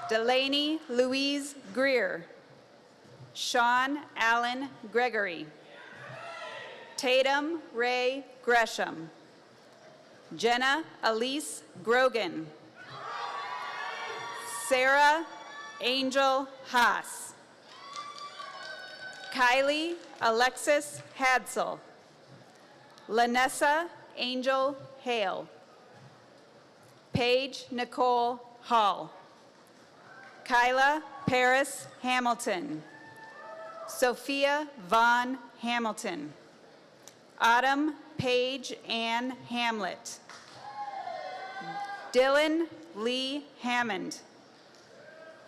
Delaney Louise Greer. Sean Allen Gregory. Tatum Ray Gresham. Jenna Elise Grogan. Sarah Angel Haas. Kylie Alexis Hadsel. Lanessa Angel Hale. Paige Nicole Hall. Kyla Paris Hamilton. Sophia Vaughn Hamilton. Autumn Paige Ann Hamlet. Dylan Lee Hammond.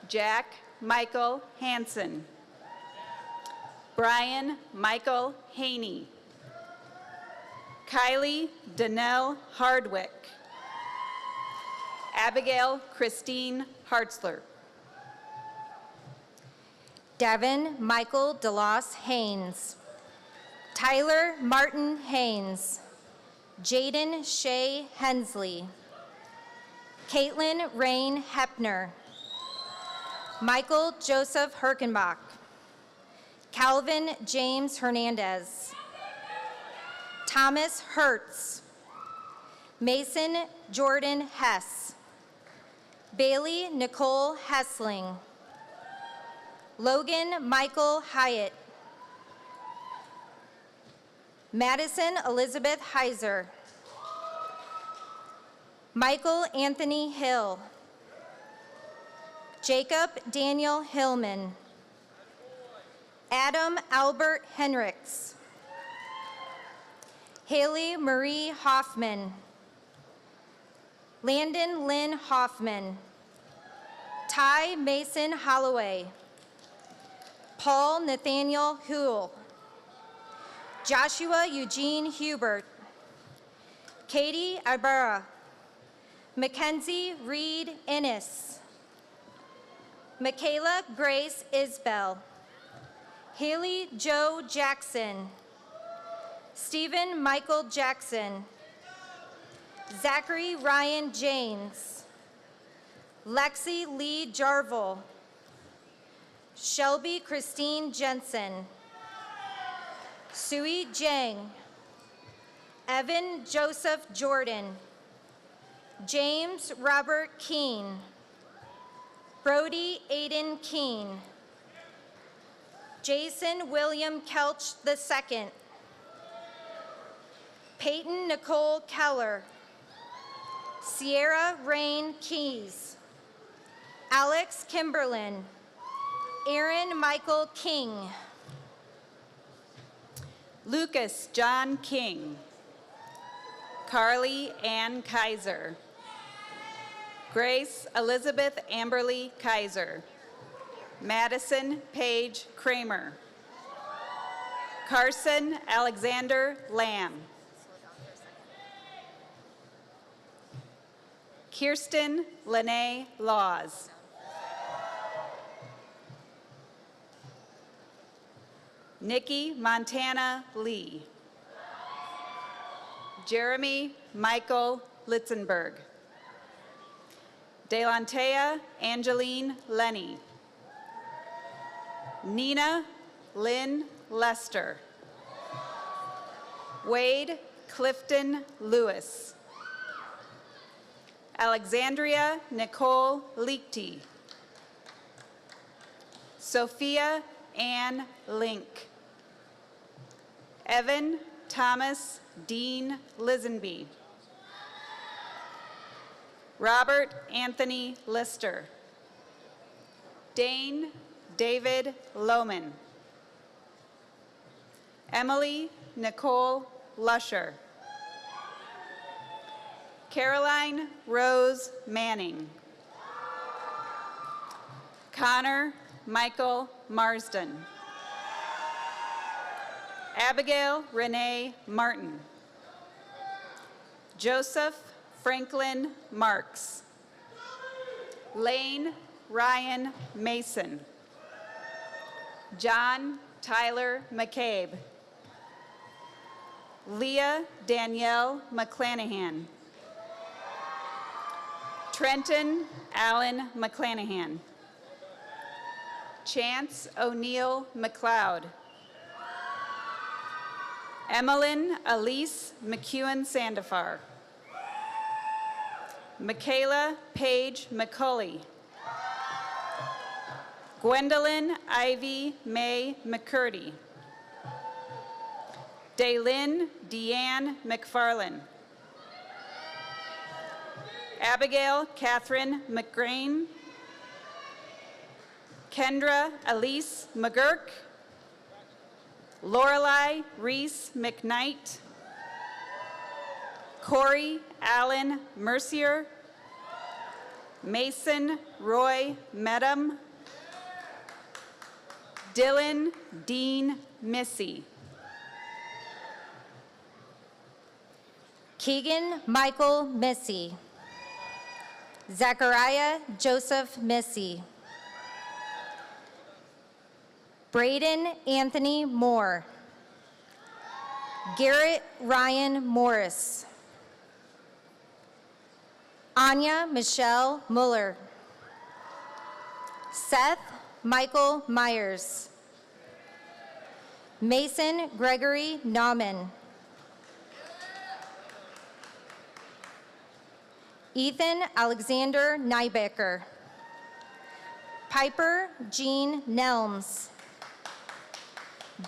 Jack Michael Hansen. Brian Michael Haney. Kylie Danelle Hardwick. Abigail Christine Hartzler. Devin Michael DeLoss Haynes. Tyler Martin Haynes. Jaden Shea Hensley. Caitlin Rain Hepner. Michael Joseph Herkenbach. Calvin James Hernandez. Thomas Hertz. Mason Jordan Hess. Bailey Nicole Hessling. Logan Michael Hyatt. Madison Elizabeth Heiser. Michael Anthony Hill. Jacob Daniel Hillman. Adam Albert Henricks. Haley Marie Hoffman. Landon Lynn Hoffman. Ty Mason Holloway. Paul Nathaniel Huell. Joshua Eugene Hubert. Katie Ibarra. Mackenzie Reed Innes. Michaela Grace Isbell. Haley Joe Jackson. Stephen Michael Jackson. Zachary Ryan James. Lexi Lee Jarvel. Shelby Christine Jensen. Sui Jang. Evan Joseph Jordan. James Robert Keene. Brody Aiden Keene. Jason William Kelch II. Peyton Nicole Keller. Sierra Rain Keys. Alex Kimberlin. Aaron Michael King. Lucas John King. Carly Ann Kaiser. Grace Elizabeth Amberly Kaiser. Madison Paige Kramer. Carson Alexander Lamb. Kirsten Lene Laws. Nikki Montana Lee. Jeremy Michael Litzenberg. Delantea Angeline Lenny. Nina Lynn Lester. Wade Clifton Lewis. Alexandria Nicole Leakty. Sophia Ann Link. Evan Thomas Dean Lisenby. Robert Anthony Lister. Dane David Lohman. Emily Nicole Lusher. Caroline Rose Manning. Connor Michael Marsden. Abigail Renee Martin. Joseph Franklin Marks. Lane Ryan Mason. John Tyler McCabe. Leah Danielle McClanahan. Trenton Allen McClanahan. Chance O'Neill McLeod. Emmeline Elise McEwen Sandifar. Michaela Paige McCulley. Gwendolyn Ivy May McCurdy. Daylin Deanne McFarlane. Abigail Catherine McGrain. Kendra Elise McGurk, Lorelei Reese McKnight, Corey Allen Mercier, Mason Roy Medham, Dylan Dean Missy, Keegan Michael Missy. Zachariah Joseph Missy. Braden Anthony Moore. Garrett Ryan Morris. Anya Michelle Muller. Seth Michael Myers. Mason Gregory Nauman. Ethan Alexander Nybecker. Piper Jean Nelms.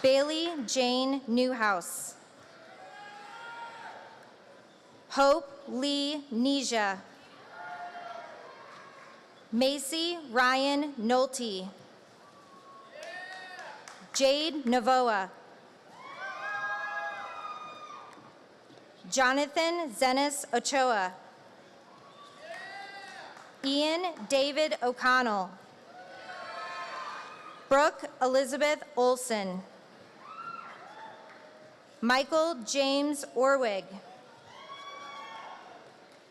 Bailey Jane Newhouse. Hope Lee Neja. Macy Ryan Nolte. Jade Navoa. Jonathan Zenas Ochoa. Ian David O'Connell. Brooke Elizabeth Olson. Michael James Orwig.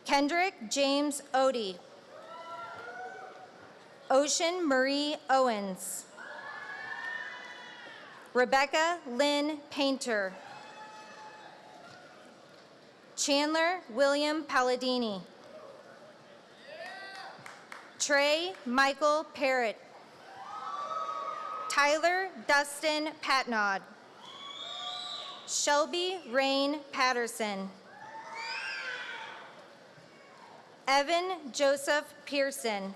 Kendrick James Odie. Ocean Marie Owens. Rebecca Lynn Painter. Chandler William Palladini. Trey Michael Parrott. Tyler Dustin Patnod. Shelby Rain Patterson. Evan Joseph Pearson.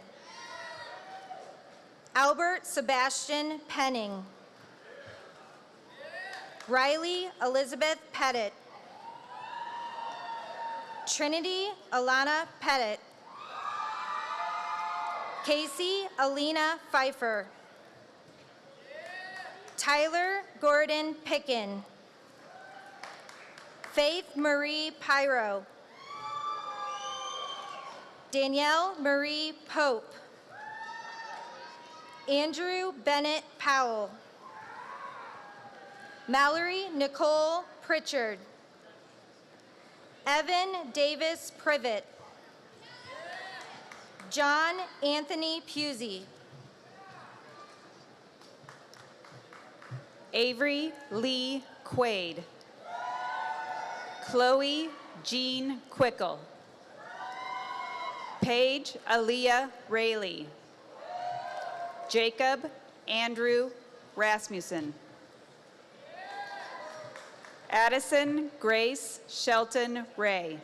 Albert Sebastian Penning. Riley Elizabeth Pettit. Trinity Alana Pettit. Casey Alina Pfeiffer. Tyler Gordon Pickin. Faith Marie Pyro. Danielle Marie Pope. Andrew Bennett Powell. Mallory Nicole Pritchard. Evan Davis Privet. John Anthony Pusey. Avery Lee Quaid, Chloe Jean Quickle, Paige Aaliyah Rayleigh, Jacob Andrew Rasmussen, Addison Grace Shelton Ray,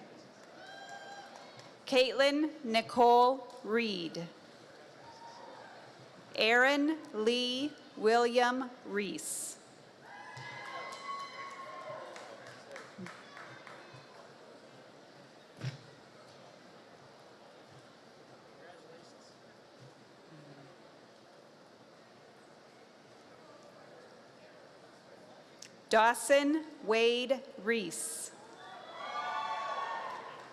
Caitlin Nicole Reed, Aaron Lee William Reese, Dawson Wade Reese,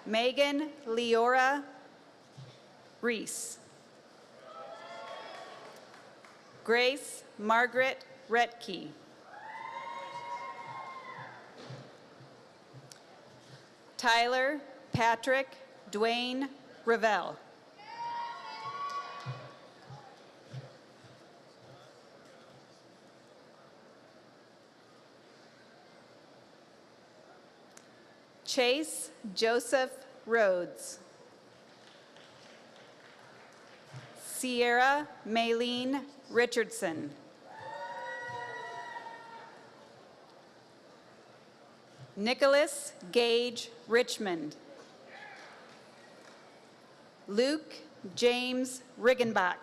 Megan Leora Reese, Grace Margaret Retke, Tyler Patrick Dwayne Ravel, Chase Joseph Rhodes, Sierra Maylene Richardson, Nicholas Gage Richmond, Luke James Riggenbach,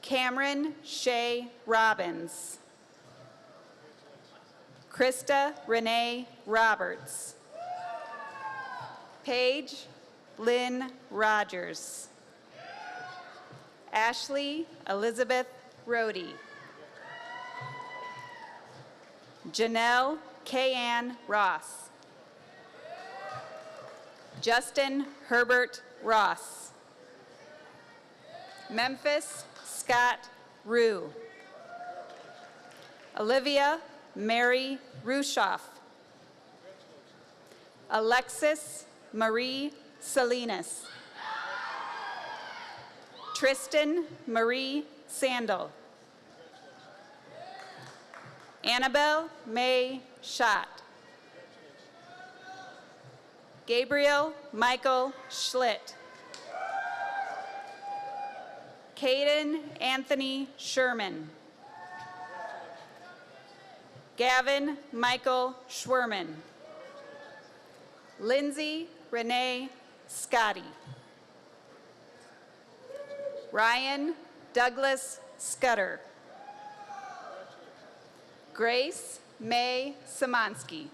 Cameron Shea Robbins, Krista Renee Roberts, Paige Lynn Rogers, Ashley Elizabeth Rohde. Janelle Kayanne Ross. Justin Herbert Ross. Memphis Scott Rue. Olivia Mary Rushoff. Alexis Marie Salinas. Tristan Marie Sandel. Annabelle May Schott. Gabriel Michael Schlitt. Caden Anthony Sherman. Gavin Michael Schwerman. Lindsay Renee Scotty. Ryan Douglas Scudder. Grace May Samansky.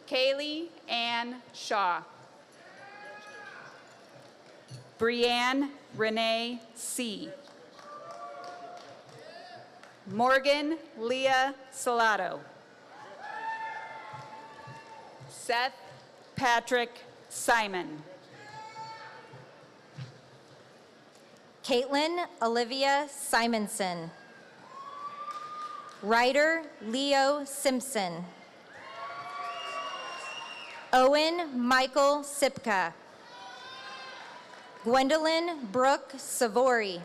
Kaylee Ann Shaw. Brianne Renee C. Morgan Leah Salato. Seth Patrick Simon. Caitlin Olivia Simonson. Ryder Leo Simpson. Owen Michael Sipka. Gwendolyn Brooke Savory.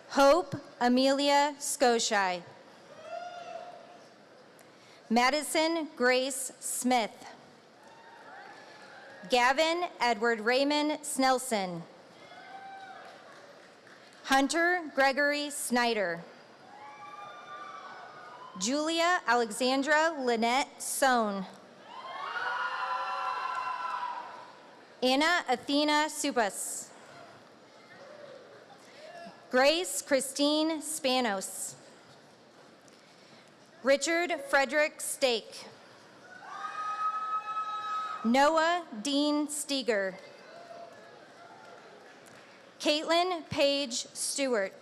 Hope Amelia Scoshai. Madison Grace Smith. Gavin Edward Raymond Snelson. Hunter Gregory Snyder. Julia Alexandra Lynette Sohn. Anna Athena Supas. Grace Christine Spanos. Richard Frederick Stake. Noah Dean Steger. Caitlin Paige Stewart.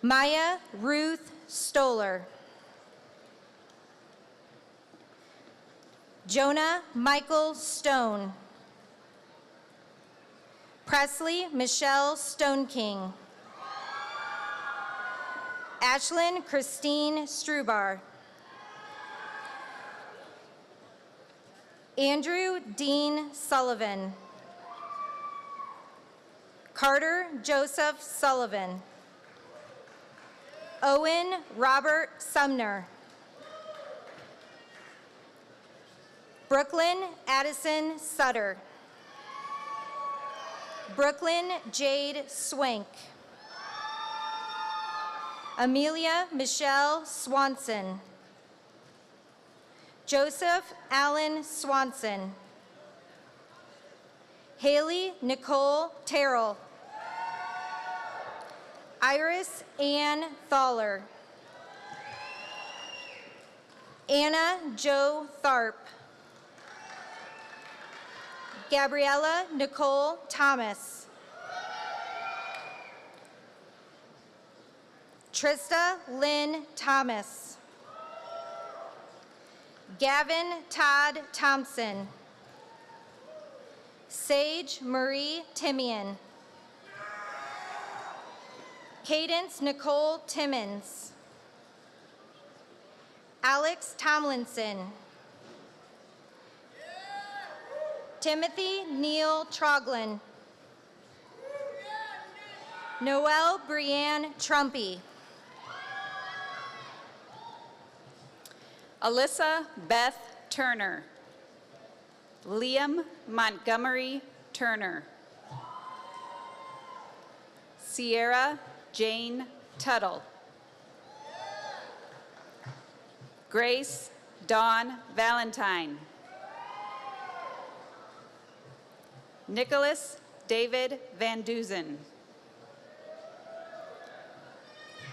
Maya Ruth Stoller. Jonah Michael Stone. Presley Michelle Stoneking. Ashlyn Christine Strubar. Andrew Dean Sullivan. Carter Joseph Sullivan. Owen Robert Sumner. Brooklyn Addison Sutter. Brooklyn Jade Swank. Amelia Michelle Swanson. Joseph Allen Swanson. Haley Nicole Terrell. Iris Ann Thaller. Anna Jo Tharp. Gabriella Nicole Thomas. Trista Lynn Thomas. Gavin Todd Thompson. Sage Marie Timian. Cadence Nicole Timmons. Alex Tomlinson. Timothy Neil Troglin. Noelle Brianne Trumpy. Alyssa Beth Turner. Liam Montgomery Turner. Sierra Jane Tuttle. Grace Dawn Valentine. Nicholas David Van Duzen.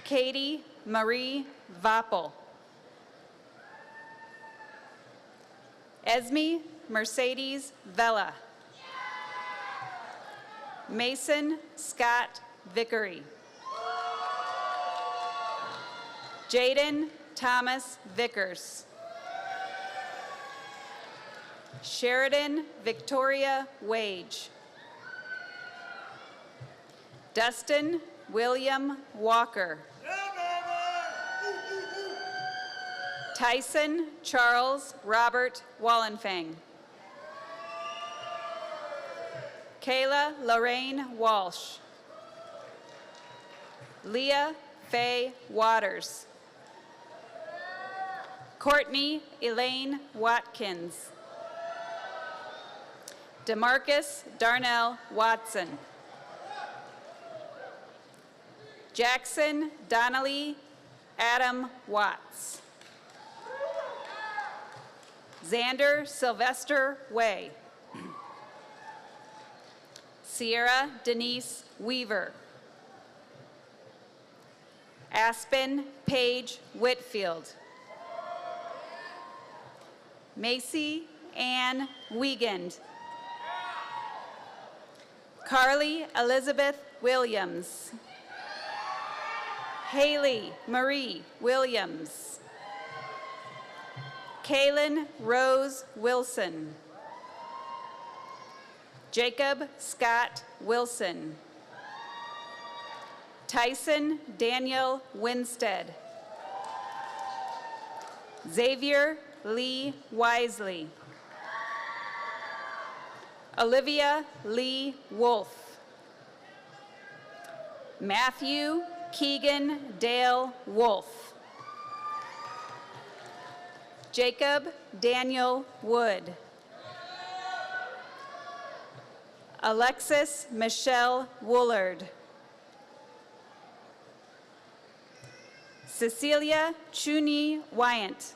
Katie Marie Vappel. Esme Mercedes Vella. Mason Scott Vickery. Jaden Thomas Vickers. Sheridan Victoria Wage. Dustin William Walker. Tyson Charles Robert Wallenfang. Kayla Lorraine Walsh. Leah Faye Waters. Courtney Elaine Watkins. Demarcus Darnell Watson. Jackson Donnelly Adam Watts. Xander Sylvester Way. Sierra Denise Weaver. Aspen Paige Whitfield. Macy Ann Wiegand. Carly Elizabeth Williams. Haley Marie Williams. Kaylin Rose Wilson. Jacob Scott Wilson. Tyson Daniel Winstead. Xavier Lee Wisely. Olivia Lee Wolf. Matthew Keegan Dale Wolf. Jacob Daniel Wood. Alexis Michelle Woolard. Cecilia Chuni Wyant.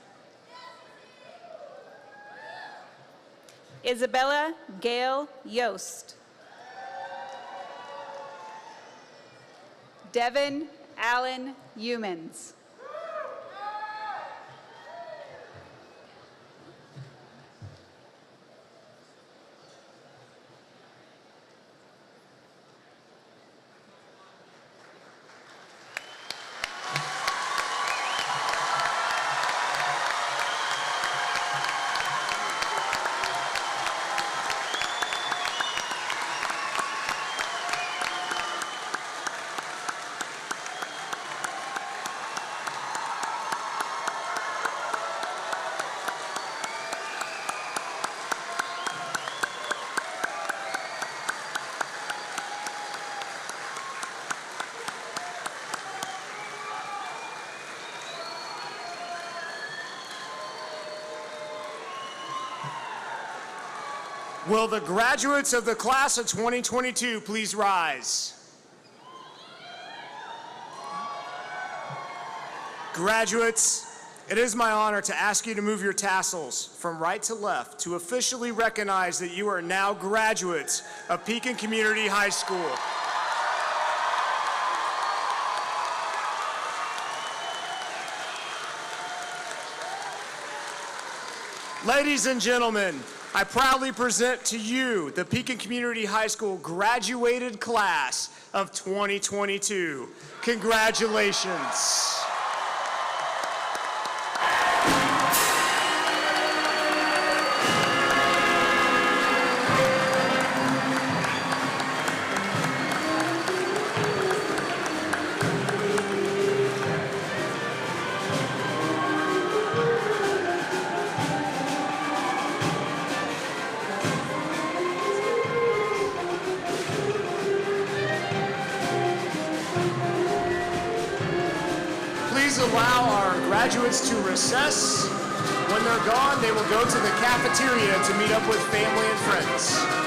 Isabella Gail Yost. Devin Allen Humans. Will the graduates of the class of 2022 please rise? Graduates, it is my honor to ask you to move your tassels from right to left to officially recognize that you are now graduates of Pekin Community High School. Ladies and gentlemen, I proudly present to you the Pekin Community High School graduated class of 2022. Congratulations. Please allow our graduates to recess. When they're gone, they will go to the cafeteria to meet up with family and friends.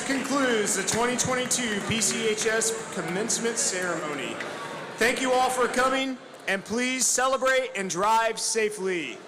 concludes the 2022 PCHS Commencement Ceremony. Thank you all for coming, and please celebrate and drive safely.